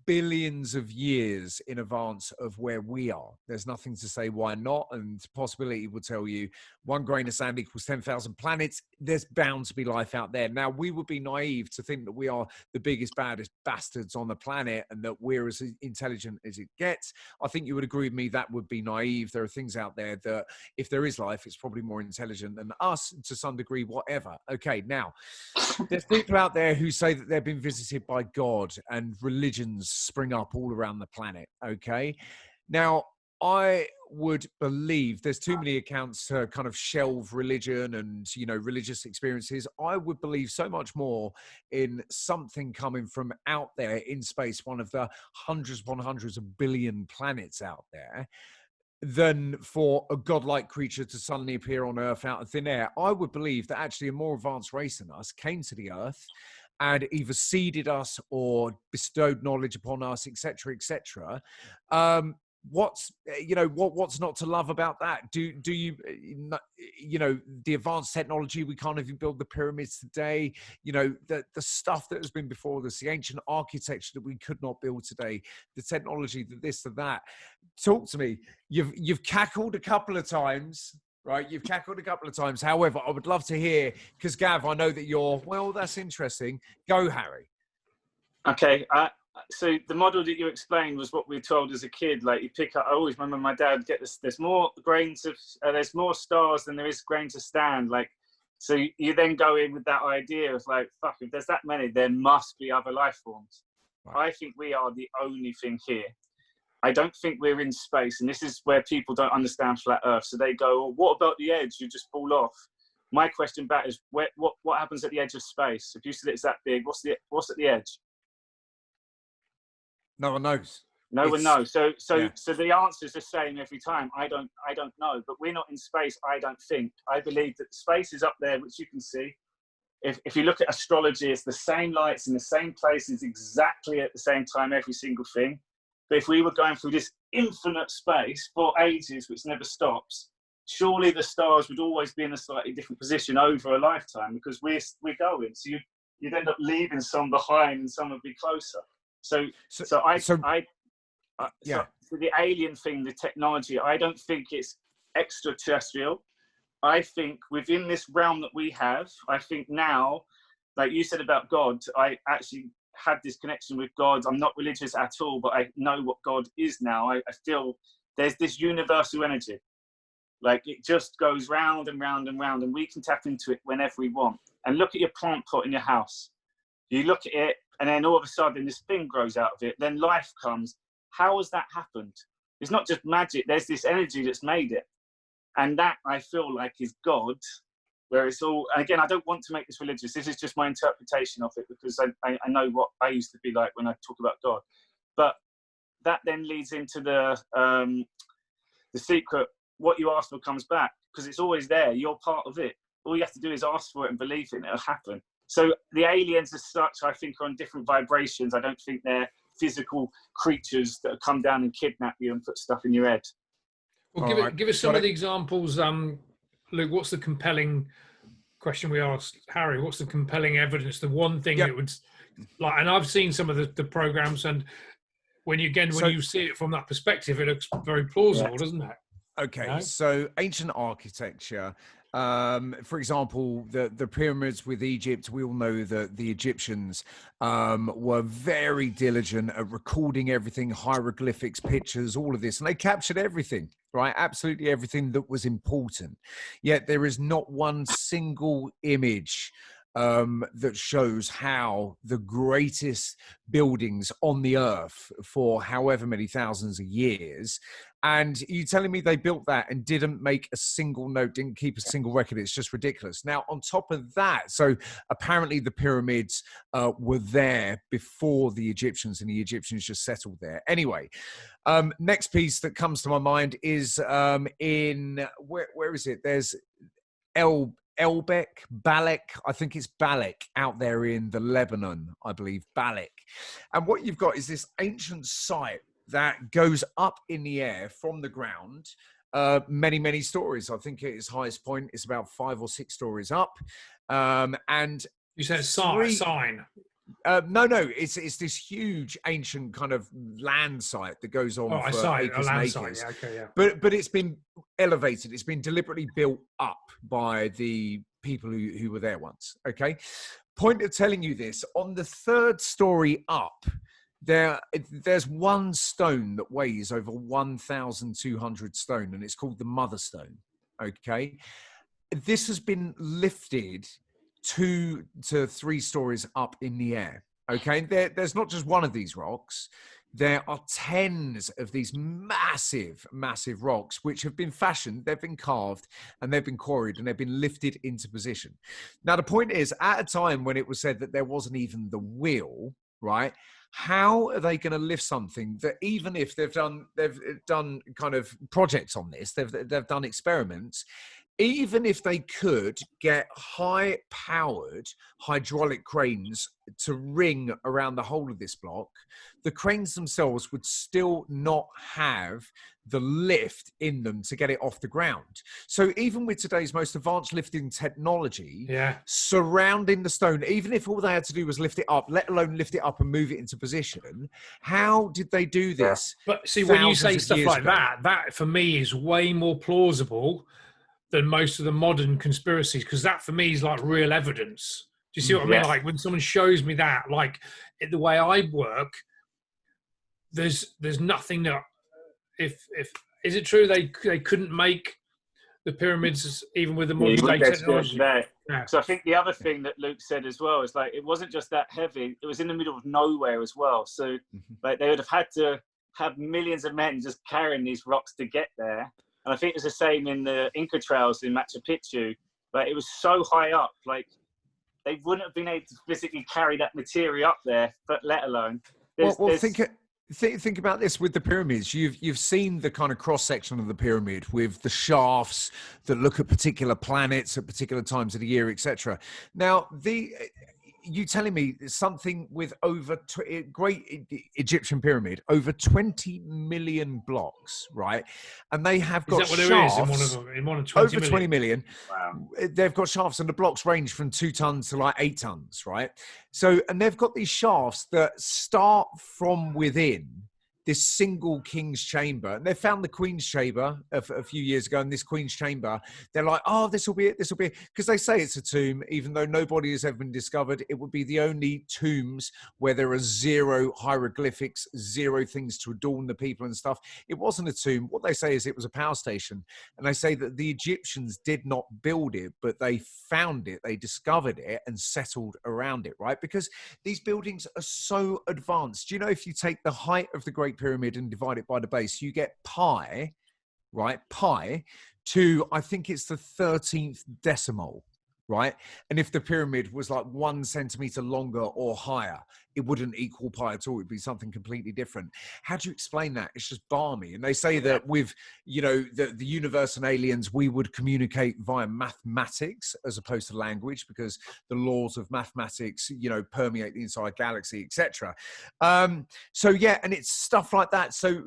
[SPEAKER 1] billions of years in advance of where we are. There's nothing to say why not, and possibility will tell you 1 grain of sand equals 10,000 planets. There's bound to be life out there. Now, we would be naive to think that we are the biggest, baddest bastards on the planet and that we're as intelligent as it gets. I think you would agree with me that would be naive. There are things out there that if there is life, it's probably more intelligent than us to some degree, whatever. Okay, now, there's people out there who say that they've been visited by God and religions spring up all around the planet. Okay, now I would believe there's too many accounts to kind of shelve religion and, you know, religious experiences. I would believe so much more in something coming from out there in space, one of the hundreds upon hundreds of billion planets out there, than for a godlike creature to suddenly appear on Earth out of thin air. I would believe that actually a more advanced race than us came to the Earth and either seeded us or bestowed knowledge upon us, etc., etc. What's not to love about that? Do you, you know, the advanced technology, we can't even build the pyramids today, you know, the stuff that has been before this, the ancient architecture that we could not build today, the technology, the this, the that. Talk to me. You've cackled a couple of times, right? You've cackled a couple of times. However, I would love to hear, because Gav, I know that well, that's interesting. Go, Harry.
[SPEAKER 3] Okay. So the model that you explained was what we were told as a kid. Like, you pick up, I always remember my dad would get this, there's more grains of, there's more stars than there is grains of sand. Like, so you then go in with that idea of like, fuck, if there's that many, there must be other life forms. Right. I think we are the only thing here. I don't think we're in space. And this is where people don't understand flat Earth. So they go, well, what about the edge? You just fall off. My question back is, what happens at the edge of space? If you said it's that big, what's at the edge?
[SPEAKER 1] No one knows.
[SPEAKER 3] No one knows. So the answer is the same every time. I don't know. But we're not in space. I don't think. I believe that space is up there, which you can see. If you look at astrology, it's the same lights in the same places exactly at the same time, every single thing. But if we were going through this infinite space for ages, which never stops, surely the stars would always be in a slightly different position over a lifetime, because we're going. So you'd end up leaving some behind and some would be closer. So the alien thing, the technology, I don't think it's extraterrestrial. I think within this realm that we have, I think now, like you said about God, I actually had this connection with God. I'm not religious at all, but I know what God is now. I feel there's this universal energy. Like, it just goes round and round and round, and we can tap into it whenever we want. And look at your plant pot in your house. You look at it, and then all of a sudden this thing grows out of it. Then life comes. How has that happened? It's not just magic. There's this energy that's made it. And that, I feel like, is God, where it's all, again, I don't want to make this religious. This is just my interpretation of it, because I know what I used to be like when I talk about God. But that then leads into the secret. What you ask for comes back, because it's always there. You're part of it. all you have to do is ask for it and believe it, and it'll happen. So the aliens as such, I think, are on different vibrations. I don't think they're physical creatures that come down and kidnap you and put stuff in your head.
[SPEAKER 2] Well, give us some of the examples, Luke. What's the compelling question we asked Harry? What's the compelling evidence? The one thing that would, like, and I've seen some of the programs, and when you see it from that perspective, it looks very plausible, doesn't it?
[SPEAKER 1] Okay, so ancient architecture. For example, the pyramids with Egypt, we all know that the Egyptians were very diligent at recording everything, hieroglyphics, pictures, all of this, and they captured everything, right? Absolutely everything that was important. Yet there is not one single image that shows how the greatest buildings on the earth for however many thousands of years. And you telling me they built that and didn't make a single note, didn't keep a single record? It's just ridiculous. Now, on top of that, so apparently the pyramids were there before the Egyptians, and the Egyptians just settled there. Anyway, next piece that comes to my mind is in, where is it? There's Elbek, Balek, I think it's Balek out there in the Lebanon, I believe, Balek. And what you've got is this ancient site that goes up in the air from the ground, many stories. I think at its highest point is about 5 or 6 stories up. And
[SPEAKER 2] you said sign.
[SPEAKER 1] No, it's this huge ancient kind of land site that goes on for acres and acres. But it's been elevated. It's been deliberately built up by the people who were there once. Okay. Point of telling you this, on the 3rd story up, there's one stone that weighs over 1,200 stone, and it's called the Mother Stone. Okay. This has been lifted 2 to 3 stories up in the air. Okay. There's not just one of these rocks. There are tens of these massive rocks which have been fashioned, they've been carved, and they've been quarried, and they've been lifted into position. Now, the point is, at a time when it was said that there wasn't even the will, right? How are they going to lift something that, even if they've done kind of projects on this, they've done experiments, even if they could get high-powered hydraulic cranes to ring around the whole of this block, the cranes themselves would still not have the lift in them to get it off the ground. So even with today's most advanced lifting technology, surrounding the stone, even if all they had to do was lift it up, let alone lift it up and move it into position, how did they do this?
[SPEAKER 2] But see, when you say stuff like that for me is way more plausible than most of the modern conspiracies, because that for me is like real evidence. Do you see what I mean? Like when someone shows me that, like the way I work, there's nothing that if is it true they couldn't make the pyramids even with the modern day technology?
[SPEAKER 3] So I think the other thing that Luke said as well is, like, it wasn't just that heavy; it was in the middle of nowhere as well. So like they would have had to have millions of men just carrying these rocks to get there. And I think it was the same in the Inca trails in Machu Picchu. Like, it was so high up, like they wouldn't have been able to physically carry that material up there, but let alone.
[SPEAKER 1] Think about this with the pyramids. You've seen the kind of cross section of the pyramid with the shafts that look at particular planets at particular times of the year, etc. Now, you telling me something with over great Egyptian pyramid, over 20 million blocks, right? And they have got shafts in one of 20 over 20 million.
[SPEAKER 3] Wow.
[SPEAKER 1] They've got shafts, and the blocks range from 2 tons to like 8 tons, right? So, and they've got these shafts that start from within this single king's chamber. And they found the queen's chamber a few years ago, and this queen's chamber, they're like, oh, this will be it, because they say it's a tomb, even though nobody has ever been discovered. It would be the only tombs where there are 0 hieroglyphics, 0 things to adorn the people and stuff. It wasn't a tomb. What they say is it was a power station, and they say that the Egyptians did not build it, but they found it, they discovered it and settled around it, right? Because these buildings are so advanced. Do you know, if you take the height of the Great Pyramid and divide it by the base, you get pi to, I think it's the 13th decimal, right? And if the pyramid was like 1 centimeter longer or higher, it wouldn't equal pi at all. It'd be something completely different. How do you explain that? It's just balmy. And they say that with, you know, the universe and aliens, we would communicate via mathematics as opposed to language, because the laws of mathematics, you know, permeate the entire galaxy, etc. So yeah, and it's stuff like that. So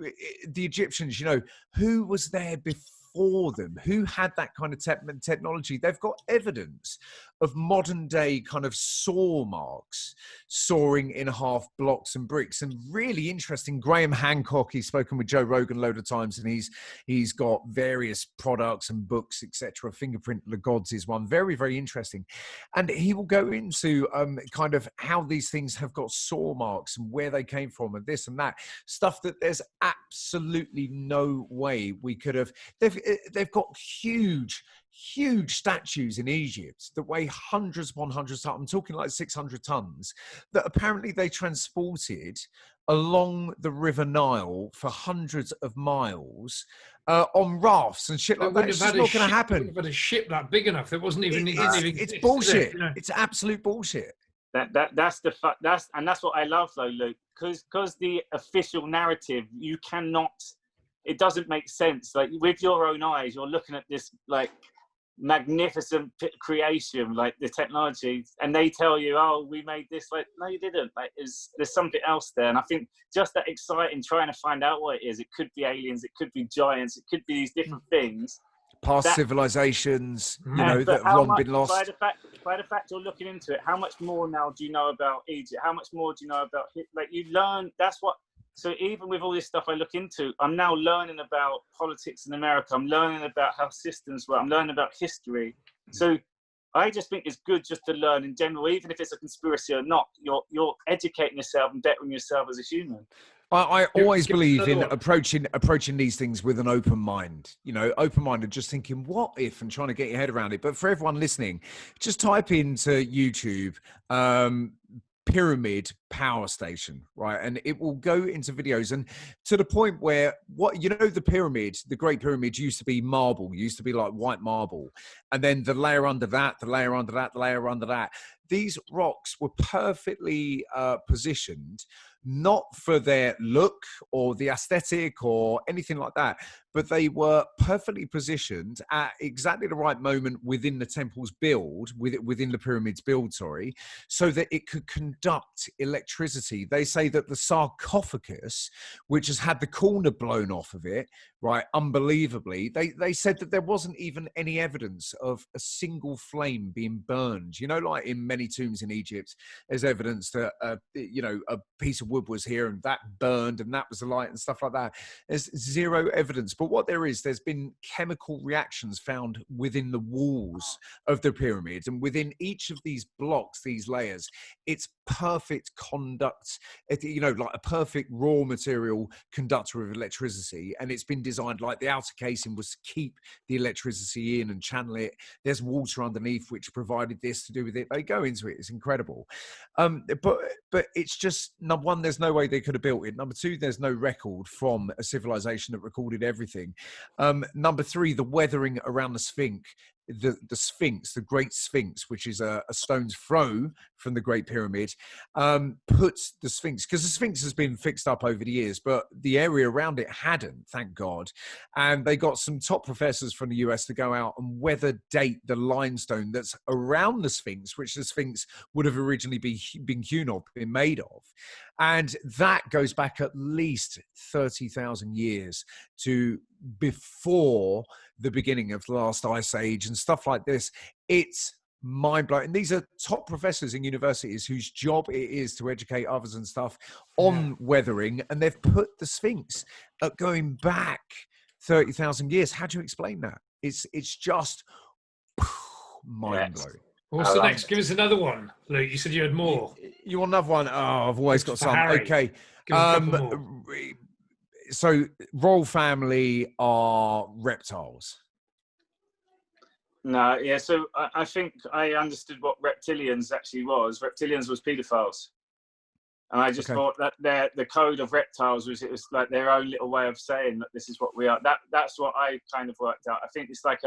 [SPEAKER 1] the Egyptians, you know, who was there before them? Who had that kind of technology? They've got evidence of modern day kind of saw marks, sawing in half blocks and bricks. And really interesting, Graham Hancock, he's spoken with Joe Rogan a load of times, and he's got various products and books, etc. Fingerprint of the Gods is one. Very, very interesting. And he will go into kind of how these things have got saw marks and where they came from and this and that. Stuff that there's absolutely no way we could have. They've got huge statues in Egypt that weigh hundreds upon hundreds of tons. I'm talking like 600 tons, that apparently they transported along the River Nile for hundreds of miles on rafts and shit like that. It's just not going to happen.
[SPEAKER 2] Wouldn't have had a ship that big enough. It wasn't even.
[SPEAKER 1] It's bullshit. It's absolute bullshit.
[SPEAKER 3] That's what I love though, Luke, because the official narrative, you cannot. It doesn't make sense. Like with your own eyes, you're looking at this like magnificent creation, like the technology, and they tell you, oh, we made this. Like, no, you didn't. Like, there's something else there. And I think just that exciting trying to find out what it is. It could be aliens, it could be giants, it could be these different things, past
[SPEAKER 1] civilizations, you know, that have long been lost.
[SPEAKER 3] By the fact you're looking into it, how much more now do you know about Egypt? How much more do you know about, like, you learn? That's what. So even with all this stuff I look into, I'm now learning about politics in America. I'm learning about how systems work. I'm learning about history. So I just think it's good just to learn in general, even if it's a conspiracy or not. You're educating yourself and bettering yourself as a human.
[SPEAKER 1] I always believe in approaching these things with an open mind, you know, open-minded, just thinking, what if, and trying to get your head around it. But for everyone listening, just type into YouTube, pyramid power station, right, and it will go into videos, and to the point where, what, you know, the pyramid, the Great Pyramid, used to be marble, used to be like white marble, and then the layer under that, the layer under that, the layer under that. These rocks were perfectly positioned, not for their look or the aesthetic or anything like that, but they were perfectly positioned at exactly the right moment within the temple's build, within the pyramid's build, so that it could conduct electricity. They say that the sarcophagus, which has had the corner blown off of it, right, unbelievably, they said that there wasn't even any evidence of a single flame being burned. You know, like in many tombs in Egypt, there's evidence that, you know, a piece of wood was here and that burned and that was the light and stuff like that. There's zero evidence. But what there's been chemical reactions found within the walls of the pyramid, and within each of these blocks, these layers, it's perfect conduct, you know, like a perfect raw material conductor of electricity. And it's been designed like the outer casing was to keep the electricity in and channel it. There's water underneath which provided this to do with it. They go into it. It's incredible. But it's just, number one, there's no way they could have built it. Number two, there's no record from a civilization that recorded everything. Number three, the weathering around the Sphinx, the Great Sphinx, which is a stone's throw from the Great Pyramid, puts the Sphinx, because the Sphinx has been fixed up over the years, but the area around it hadn't, thank God. And they got some top professors from the US to go out and weather date the limestone that's around the Sphinx, which the Sphinx would have originally been hewn of, been made of. And that goes back at least 30,000 years to before the beginning of the last ice age and stuff like this. It's mind-blowing. And these are top professors in universities whose job it is to educate others and stuff on weathering, and they've put the Sphinx going back 30,000 years. How do you explain that? It's just mind-blowing.
[SPEAKER 2] What's the next? Give us another one, Luke. You said you had more.
[SPEAKER 1] You want another one? Oh, I've always got some.
[SPEAKER 2] Harry.
[SPEAKER 1] Okay.
[SPEAKER 2] Give us a couple more.
[SPEAKER 1] So royal family are reptiles.
[SPEAKER 3] No, yeah. So I think I understood what reptilians actually was. Reptilians was paedophiles, and I just thought that the code of reptiles was, it was like their own little way of saying that this is what we are. That's what I kind of worked out. I think it's like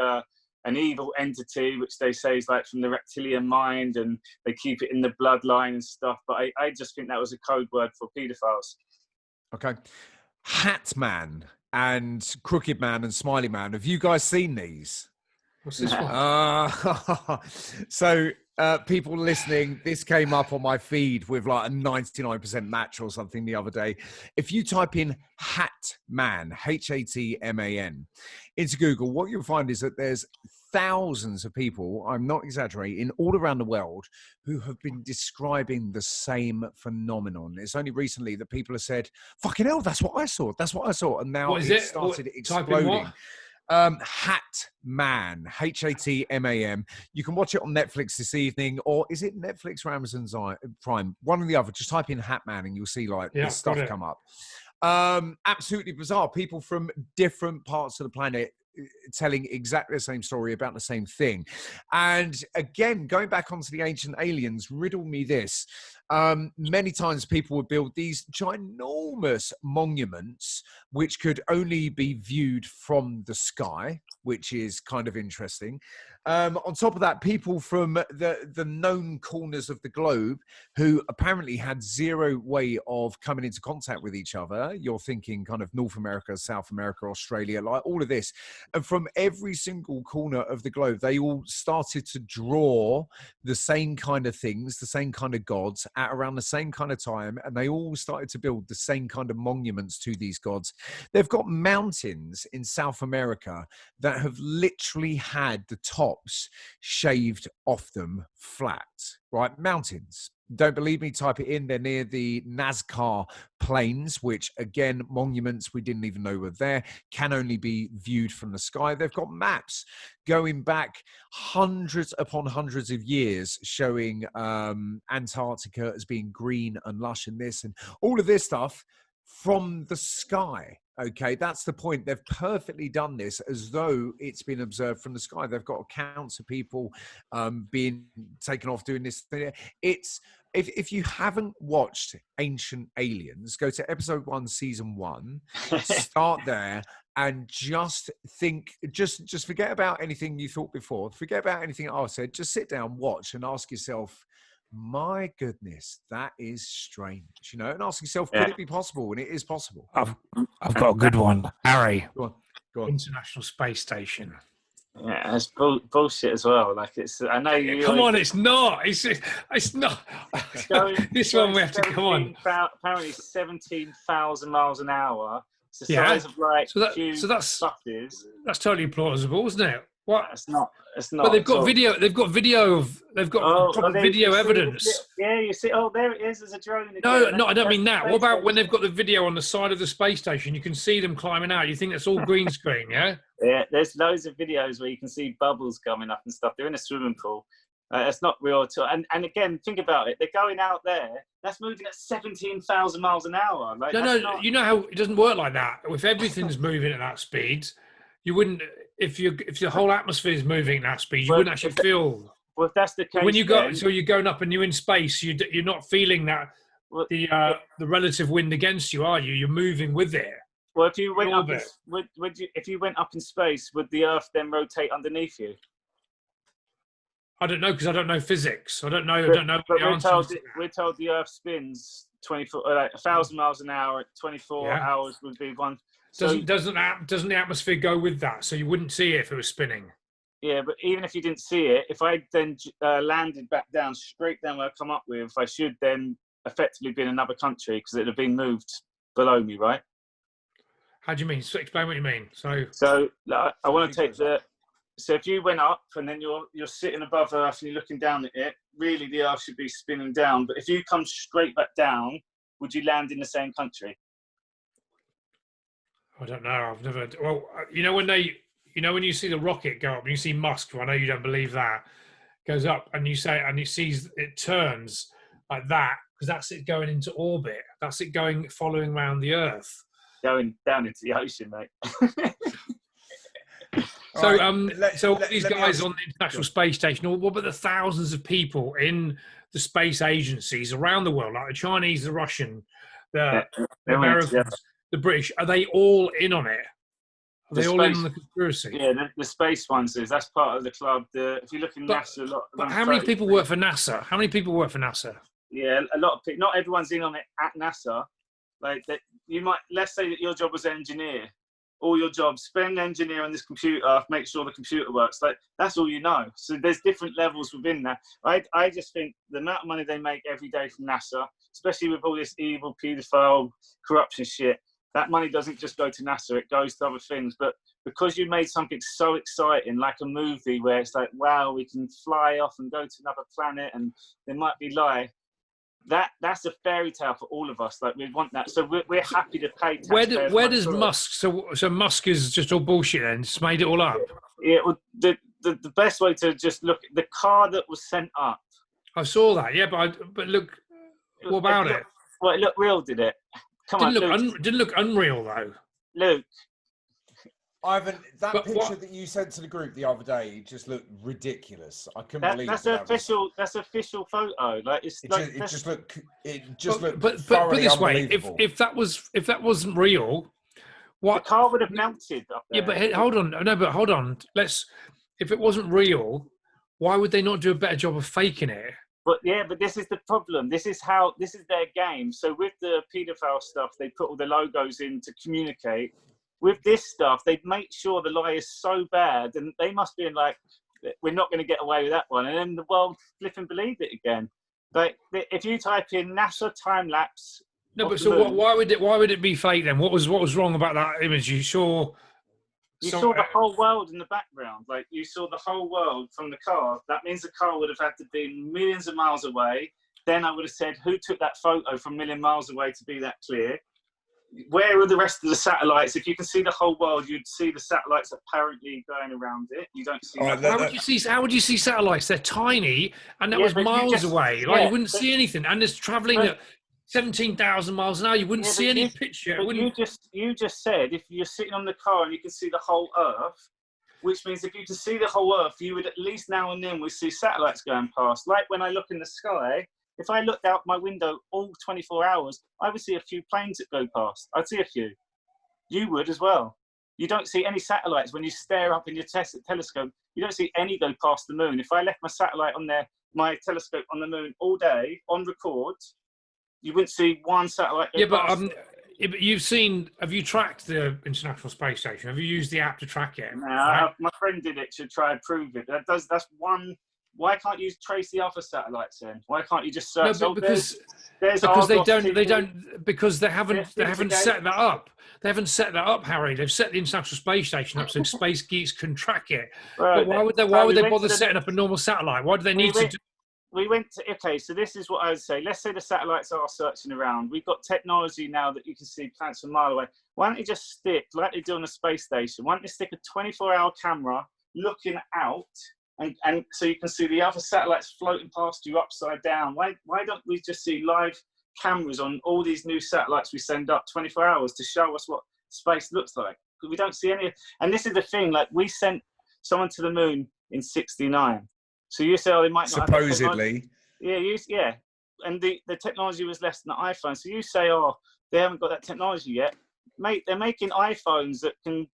[SPEAKER 3] an evil entity, which they say is like from the reptilian mind, and they keep it in the bloodline and stuff. But I just think that was a code word for paedophiles.
[SPEAKER 1] Okay. Hat Man and Crooked Man and Smiley Man. Have you guys seen these?
[SPEAKER 2] What's this one?
[SPEAKER 1] So people listening, this came up on my feed with like a 99% match or something the other day. If you type in Hat Man, Hatman, into Google, what you'll find is that there's thousands of people, I'm not exaggerating, all around the world who have been describing the same phenomenon. It's only recently that people have said, fucking hell, that's what I saw. That's what I saw. And now it started exploding. Hat Man, Hatman. You can watch it on Netflix this evening, or is it Netflix or Amazon's Prime? One or the other. Just type in Hat Man and you'll see like this stuff come up. Absolutely bizarre. People from different parts of the planet telling exactly the same story about the same thing. And again, going back onto the ancient aliens, riddle me this. Many times people would build these ginormous monuments which could only be viewed from the sky, which is kind of interesting. On top of that, people from the known corners of the globe who apparently had zero way of coming into contact with each other. You're thinking kind of North America, South America, Australia, like all of this. And from every single corner of the globe, they all started to draw the same kind of things, the same kind of gods at around the same kind of time. And they all started to build the same kind of monuments to these gods. They've got mountains in South America that have literally had the tops shaved off them flat, right? Mountains. Don't believe me? Type it in. They're near the Nazca Plains, which again, monuments we didn't even know were there, can only be viewed from the sky. They've got maps going back hundreds upon hundreds of years showing Antarctica as being green and lush and this and all of this stuff from the sky. Okay, that's the point. They've perfectly done this as though it's been observed from the sky. They've got accounts of people being taken off doing this thing. It's if you haven't watched Ancient Aliens, go to episode 1, season 1, start there, and just think, just forget about anything you thought before. Forget about anything I said. Just sit down, watch, and ask yourself, my goodness, that is strange, you know, and ask yourself, could it be possible? And it is possible.
[SPEAKER 2] I've got a good one. Harry.
[SPEAKER 1] Go on.
[SPEAKER 2] International Space Station.
[SPEAKER 3] Yeah, it's bullshit as well. Like it's, I know you.
[SPEAKER 2] Come on, it's not. It's not. This one we have to come on.
[SPEAKER 3] Apparently, 17,000 miles an hour. It's the size of like huge buses.
[SPEAKER 2] That's totally plausible, isn't it? What?
[SPEAKER 3] It's not.
[SPEAKER 2] But they've got video. They've got video video evidence.
[SPEAKER 3] Yeah, you see. Oh, there it is. There's a drone.
[SPEAKER 2] No, I don't mean that. What about when they've got the video on the side of the space station? You can see them climbing out. You think that's all green screen, yeah?
[SPEAKER 3] Yeah, there's loads of videos where you can see bubbles coming up and stuff. They're in a swimming pool. It's not real at all. And again, think about it. They're going out there. That's moving at 17,000 miles an hour. Like,
[SPEAKER 2] no. You know how it doesn't work like that. If everything's moving at that speed, you wouldn't. If the whole atmosphere is moving at that speed, you wouldn't actually feel.
[SPEAKER 3] Well, if that's the case,
[SPEAKER 2] when you go, so you're going up and you're in space, you're not feeling that the relative wind against you, are you? You're moving with it.
[SPEAKER 3] Well, if you went up, if you went up in space, would the Earth then rotate underneath you?
[SPEAKER 2] I don't know because I don't know physics. I don't know.
[SPEAKER 3] But we're told the Earth spins 1,000 miles an hour. 24 hours would be one.
[SPEAKER 2] Doesn't the atmosphere go with that? So you wouldn't see it if it was spinning.
[SPEAKER 3] Yeah, but even if you didn't see it, if I then landed back down, straight down where I come up with, I should then effectively be in another country because it would have been moved below me, right?
[SPEAKER 2] How do you mean? So explain what you mean.
[SPEAKER 3] So I want to take the. So if you went up and then you're sitting above Earth and you're looking down at it, really the Earth should be spinning down. But if you come straight back down, would you land in the same country?
[SPEAKER 2] I don't know. I've never. Well, when you see the rocket go up, and you see Musk. I know you don't believe that goes up, and it turns like that because that's it going into orbit. That's it following around the Earth,
[SPEAKER 3] going down into the ocean, mate.
[SPEAKER 2] So these guys on the International Space Station, what about the thousands of people in the space agencies around the world, like the Chinese, the Russian, the Americans, the British? Are they all in on it? Are they all in on the conspiracy?
[SPEAKER 3] Yeah, the space ones that's part of the club. If you look in NASA, a lot.
[SPEAKER 2] But how many people work for NASA? How many people work for NASA?
[SPEAKER 3] Yeah, a lot of people. Not everyone's in on it at NASA. Like that, you might. Let's say that your job was engineer. All your jobs, spend engineer on this computer, make sure the computer works. Like that's all you know. So there's different levels within that. I just think the amount of money they make every day from NASA, especially with all this evil, paedophile, corruption shit, that money doesn't just go to NASA. It goes to other things. But because you made something so exciting, like a movie where it's like, wow, we can fly off and go to another planet, and there might be life. That's a fairy tale for all of us. Like we want that, so we're happy to pay.
[SPEAKER 2] Where does Musk? So Musk is just all bullshit and just made it all up.
[SPEAKER 3] Yeah, well, the best way to just look at the car that was sent up.
[SPEAKER 2] I saw that. Yeah, but look, what about it?
[SPEAKER 3] Well, it looked real, did it?
[SPEAKER 2] Didn't look unreal though.
[SPEAKER 3] Luke,
[SPEAKER 1] Ivan, that picture that you sent to the group the other day just looked ridiculous. I couldn't believe
[SPEAKER 3] that's official. That's official photo. Like it just looked.
[SPEAKER 2] But this way, if that wasn't real, what
[SPEAKER 3] the car would have melted up there.
[SPEAKER 2] Yeah, but hold on. If it wasn't real, why would they not do a better job of faking it?
[SPEAKER 3] But this is the problem. This is their game. So with the paedophile stuff, they put all the logos in to communicate. With this stuff, they make sure the lie is so bad, and they must be in like, we're not going to get away with that one. And then the world flipping believed it again. But if you type in NASA time lapse,
[SPEAKER 2] no, but so why would it be fake then? What was wrong about that image? You saw
[SPEAKER 3] the whole world in the background. Like you saw the whole world from the car. That means the car would have had to be millions of miles away. Then I would have said, who took that photo from a million miles away to be that clear? Where are the rest of the satellites? If you can see the whole world, you'd see the satellites apparently going around it. You don't see.
[SPEAKER 2] How would you see satellites? They're tiny, and that was miles away. Like you wouldn't see anything. And it's traveling at 17,000 miles an hour. You wouldn't see any picture.
[SPEAKER 3] You just said if you're sitting on the car and you can see the whole Earth, which means if you can see the whole Earth, you would at least now and then we see satellites going past. Like when I look in the sky. If I looked out my window all 24 hours, I would see a few planes that go past. I'd see a few. You would as well. You don't see any satellites when you stare up in your telescope. You don't see any go past the moon. If I left my satellite on there, my telescope on the moon all day on record, you wouldn't see one satellite go past.
[SPEAKER 2] But have you tracked the International Space Station? Have you used the app to track it?
[SPEAKER 3] No, right? My friend did it to try and prove it. That's one. Why can't you trace the other satellites then? Why can't you just search?
[SPEAKER 2] No, because they haven't set that up. They haven't set that up, Harry. They've set the International Space Station up so space geeks can track it. Right. But why would they bother setting up a normal satellite? Why do they need to?
[SPEAKER 3] Okay, so this is what I would say. Let's say the satellites are searching around. We've got technology now that you can see planets from a mile away. Why don't you just stick, like they do on a space station, why don't you stick a 24-hour camera looking out? And so you can see the other satellites floating past you upside down. Why don't we just see live cameras on all these new satellites we send up 24 hours to show us what space looks like? Because we don't see any. And this is the thing, like we sent someone to the moon in 1969. So you say, they might not
[SPEAKER 1] supposedly.
[SPEAKER 3] Yeah. And the technology was less than the iPhone. So you say, they haven't got that technology yet. Mate, they're making iPhones that can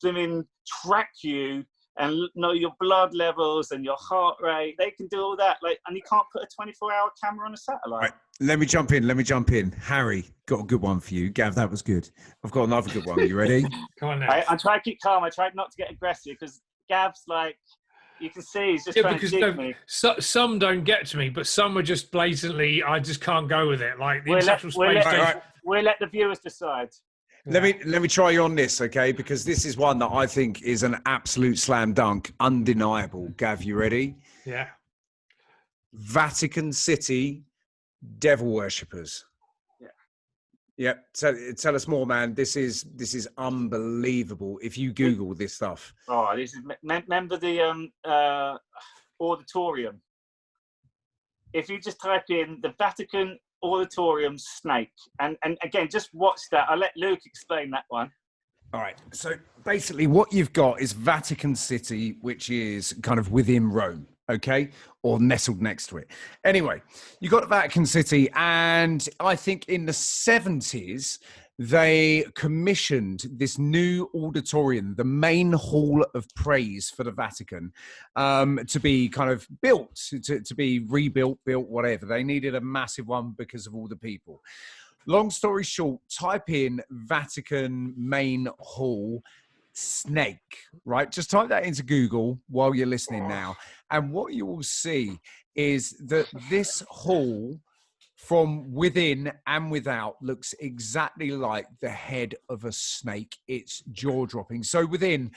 [SPEAKER 3] track you and know your blood levels and your heart rate. They can do all that. And you can't put a 24-hour camera on a satellite.
[SPEAKER 1] Right. Let me jump in. Harry, got a good one for you. Gav, that was good. I've got another good one. Are you ready?
[SPEAKER 2] Come on now.
[SPEAKER 3] I try to keep calm. I tried not to get aggressive because Gav's you can see he's just trying to jig me.
[SPEAKER 2] Some don't get to me, but some are just blatantly, I just can't go with it. Like the International Space Station.
[SPEAKER 3] We'll let the viewers decide.
[SPEAKER 1] Let me try you on this, okay? Because this is one that I think is an absolute slam dunk, undeniable. Gav, you ready?
[SPEAKER 2] Yeah.
[SPEAKER 1] Vatican City devil worshippers. Yeah. Tell us more, man. This is unbelievable. If you Google this stuff.
[SPEAKER 3] Oh, this is remember the auditorium. If you just type in the Vatican auditorium snake, and again, just watch that. I'll let Luke explain that one.
[SPEAKER 1] All right. So basically what you've got is Vatican City, which is kind of within Rome, okay? Or nestled next to it. Anyway, you got Vatican City, and I think in the 70s, they commissioned this new auditorium, the main hall of praise for the Vatican, to be kind of built, to be rebuilt, built, whatever. They needed a massive one because of all the people. Long story short, type in Vatican main hall snake, right? Just type that into Google while you're listening now. And what you will see is that this hall, from within and without, looks exactly like the head of a snake. It's jaw-dropping. So within,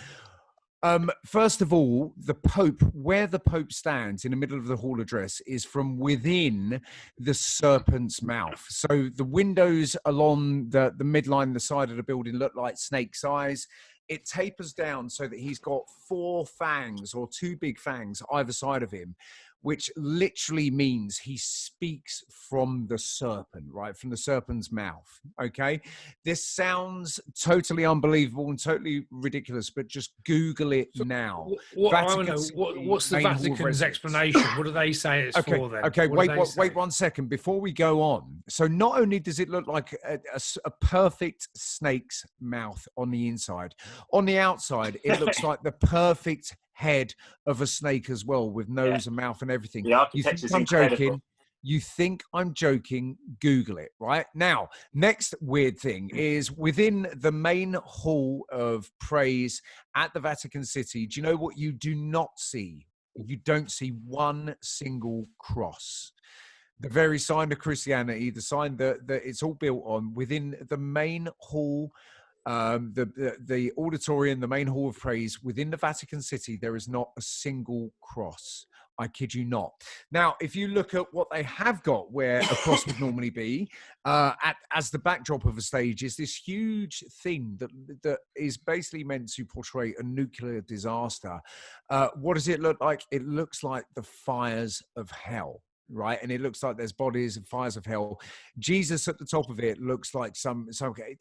[SPEAKER 1] first of all, the Pope, where the Pope stands in the middle of the hall address, is from within the serpent's mouth. So the windows along the midline, the side of the building, look like snake's eyes. It tapers down so that he's got 4 fangs, or 2 big fangs either side of him, which literally means he speaks from the serpent, right? From the serpent's mouth, okay? This sounds totally unbelievable and totally ridiculous, but just Google it now.
[SPEAKER 2] What's the Vatican's explanation? What do they say it's for then?
[SPEAKER 1] Okay, wait 1 second. Before we go on, so not only does it look like a perfect snake's mouth on the inside, on the outside, it looks like the perfect head of a snake as well, with nose and mouth and everything.
[SPEAKER 3] You think I'm joking?
[SPEAKER 1] You think I'm joking? Google it. Right now, next weird thing is within the main hall of praise at the Vatican City. Do you know what you do not see? You don't see one single cross. The very sign of Christianity, the sign that it's all built on, within the main hall, the auditorium, the main hall of praise within the Vatican City, there is not a single cross. I kid you not. Now, if you look at what they have got, where a cross would normally be, as the backdrop of a stage, is this huge thing that is basically meant to portray a nuclear disaster. What does it look like? It looks like the fires of hell. Right, and it looks like there's bodies and fires of hell. Jesus at the top of it looks like some.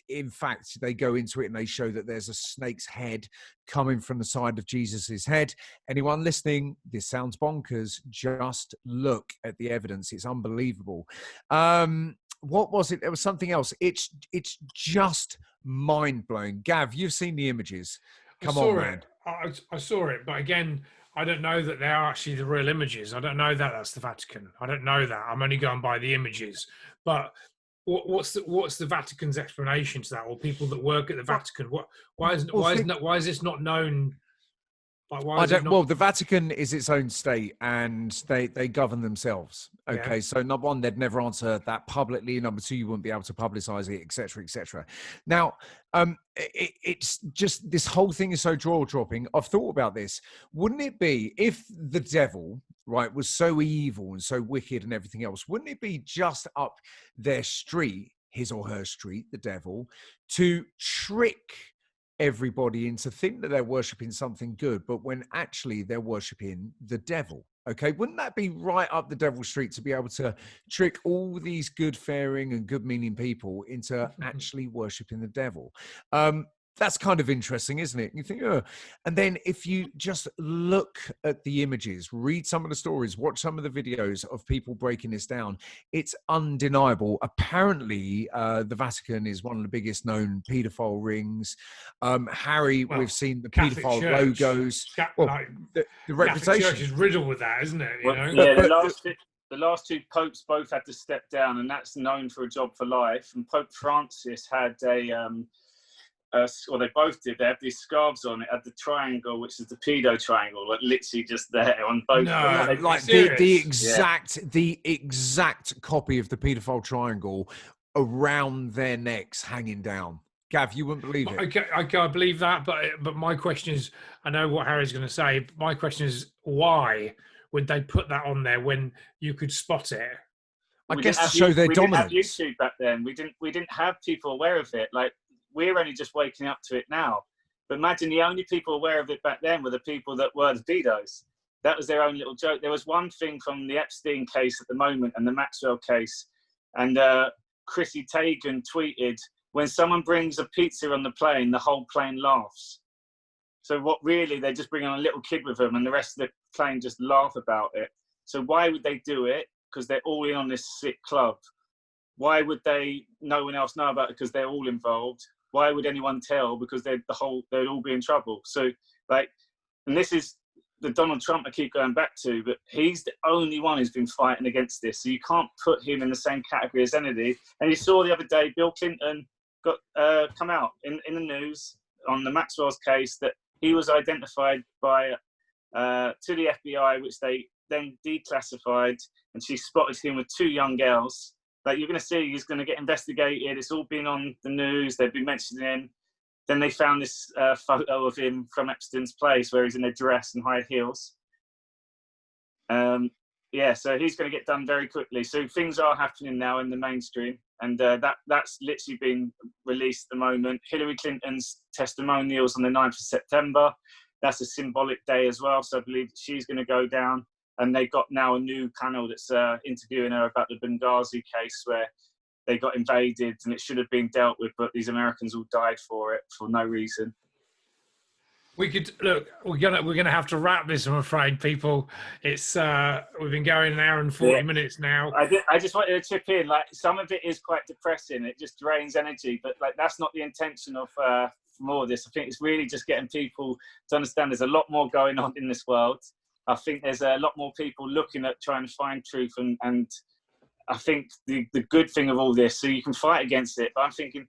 [SPEAKER 1] In fact, they go into it and they show that there's a snake's head coming from the side of Jesus's head. Anyone listening, this sounds bonkers. Just look at the evidence; it's unbelievable. What was it? There was something else. It's just mind blowing. Gav, you've seen the images. Come on, man.
[SPEAKER 2] I saw it, but again, I don't know that they are actually the real images. I don't know that that's the Vatican. I don't know that. I'm only going by the images. But what's the Vatican's explanation to that, or people that work at the Vatican? Why is this not known? Like, well,
[SPEAKER 1] the Vatican is its own state, and they govern themselves. Okay, yeah. So number one, they'd never answer that publicly. Number two, you wouldn't be able to publicize it, etc., etc. Now, it's just, this whole thing is so jaw-dropping. I've thought about this. Wouldn't it be, if the devil, right, was so evil and so wicked and everything else, wouldn't it be just up their street, his or her street, the devil, to trick everybody into think that they're worshiping something good, but when actually they're worshiping the devil? Okay, wouldn't that be right up the devil's street to be able to trick all these good faring and good meaning people into actually worshiping the devil? That's kind of interesting, isn't it? You think, oh. And then if you just look at the images, read some of the stories, watch some of the videos of people breaking this down, it's undeniable. Apparently, the Vatican is one of the biggest known paedophile rings. Harry, we've seen the paedophile logos. The reputation
[SPEAKER 2] Church is riddled with that, isn't it? You know?
[SPEAKER 3] Yeah, the last 2 popes both had to step down, and that's known for a job for life. And Pope Francis had they both did. They had these scarves on. It had the triangle, which is the pedo triangle, like literally just there on both.
[SPEAKER 1] No, like the exact copy of the pedophile triangle around their necks, hanging down. Gav, you wouldn't believe it.
[SPEAKER 2] I believe that, but my question is, I know what Harry's going to say. But my question is, why would they put that on there when you could spot it?
[SPEAKER 1] I guess to show their dominance.
[SPEAKER 3] We didn't have YouTube back then. We didn't have people aware of it. Like, we're only just waking up to it now. But imagine the only people aware of it back then were the people that were the pedos. That was their own little joke. There was one thing from the Epstein case at the moment and the Maxwell case. And Chrissy Teigen tweeted, when someone brings a pizza on the plane, the whole plane laughs. So what really, they're just bringing a little kid with them and the rest of the plane just laugh about it. So why would they do it? Because they're all in on this sick club. why would no one else know about it because they're all involved? Why would anyone tell? Because they'd all be in trouble. So like, and this is the Donald Trump I keep going back to, but he's the only one who's been fighting against this. So you can't put him in the same category as anybody. And you saw the other day, Bill Clinton got come out in the news on the Maxwell's case that he was identified by to the FBI, which they then declassified, and she spotted him with 2 young girls. Like, you're going to see he's going to get investigated. It's all been on the news. They've been mentioning him. Then they found this photo of him from Epstein's place where he's in a dress and high heels. Yeah, so he's going to get done very quickly. So things are happening now in the mainstream, and that's literally been released at the moment. Hillary Clinton's testimonials on the 9th of September. That's a symbolic day as well. So I believe she's going to go down. And they've got now a new panel that's interviewing her about the Benghazi case where they got invaded and it should have been dealt with, but these Americans all died for it for no reason.
[SPEAKER 2] We could look. We're gonna have to wrap this. I'm afraid, people. It's we've been going an hour and 40 minutes now.
[SPEAKER 3] I just wanted to chip in. Like, some of it is quite depressing. It just drains energy, but like, that's not the intention of more of this. I think it's really just getting people to understand there's a lot more going on in this world. I think there's a lot more people looking at trying to find truth, and I think the good thing of all this, so you can fight against it, but I'm thinking,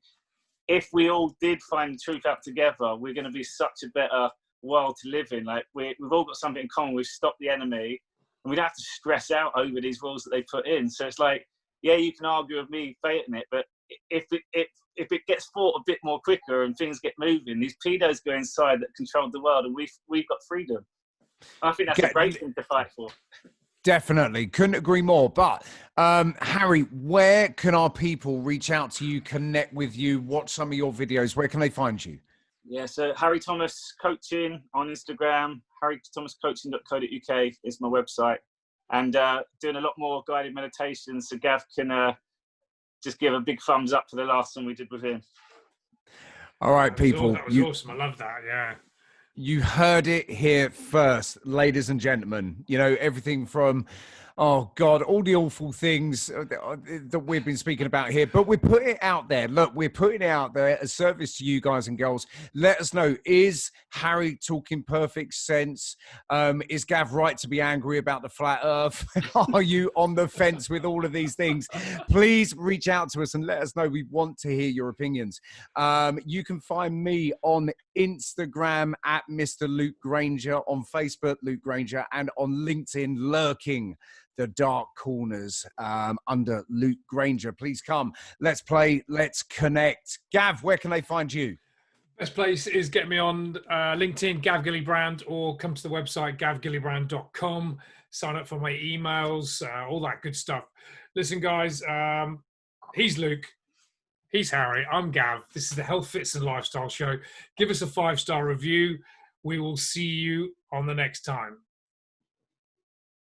[SPEAKER 3] if we all did find the truth out together, we're going to be such a better world to live in. Like, we've all got something in common. We've stopped the enemy, and we don't have to stress out over these rules that they put in. So it's like, yeah, you can argue with me fighting it, but if it gets fought a bit more quicker and things get moving, these pedos go inside that control the world, and we've got freedom. I think that's a great thing to fight for.
[SPEAKER 1] Definitely. Couldn't agree more. But Harry, where can our people reach out to you, connect with you, watch some of your videos? Where can they find you?
[SPEAKER 3] Yeah, so Harry Thomas Coaching on Instagram, harrythomascoaching.co.uk is my website. And doing a lot more guided meditations. So Gav can just give a big thumbs up for the last one we did with him.
[SPEAKER 1] All right, people.
[SPEAKER 2] That was awesome. I love that. Yeah.
[SPEAKER 1] You heard it here first, ladies and gentlemen. You know, everything from, oh God, all the awful things that we've been speaking about here, but we put it out there. Look, we're putting it out there as service to you guys and girls. Let us know, is Harry talking perfect sense? Is Gav right to be angry about the flat earth? Are you on the fence with all of these things? Please reach out to us and let us know. We want to hear your opinions. You can find me on Instagram at Mr. Luke Granger, on Facebook, Luke Granger, and on LinkedIn, lurking the dark corners under Luke Granger. Please come. Let's play. Let's connect. Gav, where can they find you?
[SPEAKER 2] Best place is get me on LinkedIn, Gav Gillibrand, or come to the website, gavgillibrand.com. Sign up for my emails, all that good stuff. Listen, guys, he's Luke. He's Harry. I'm Gav. This is the Health, Fitness and Lifestyle Show. Give us a 5-star review. We will see you on the next time.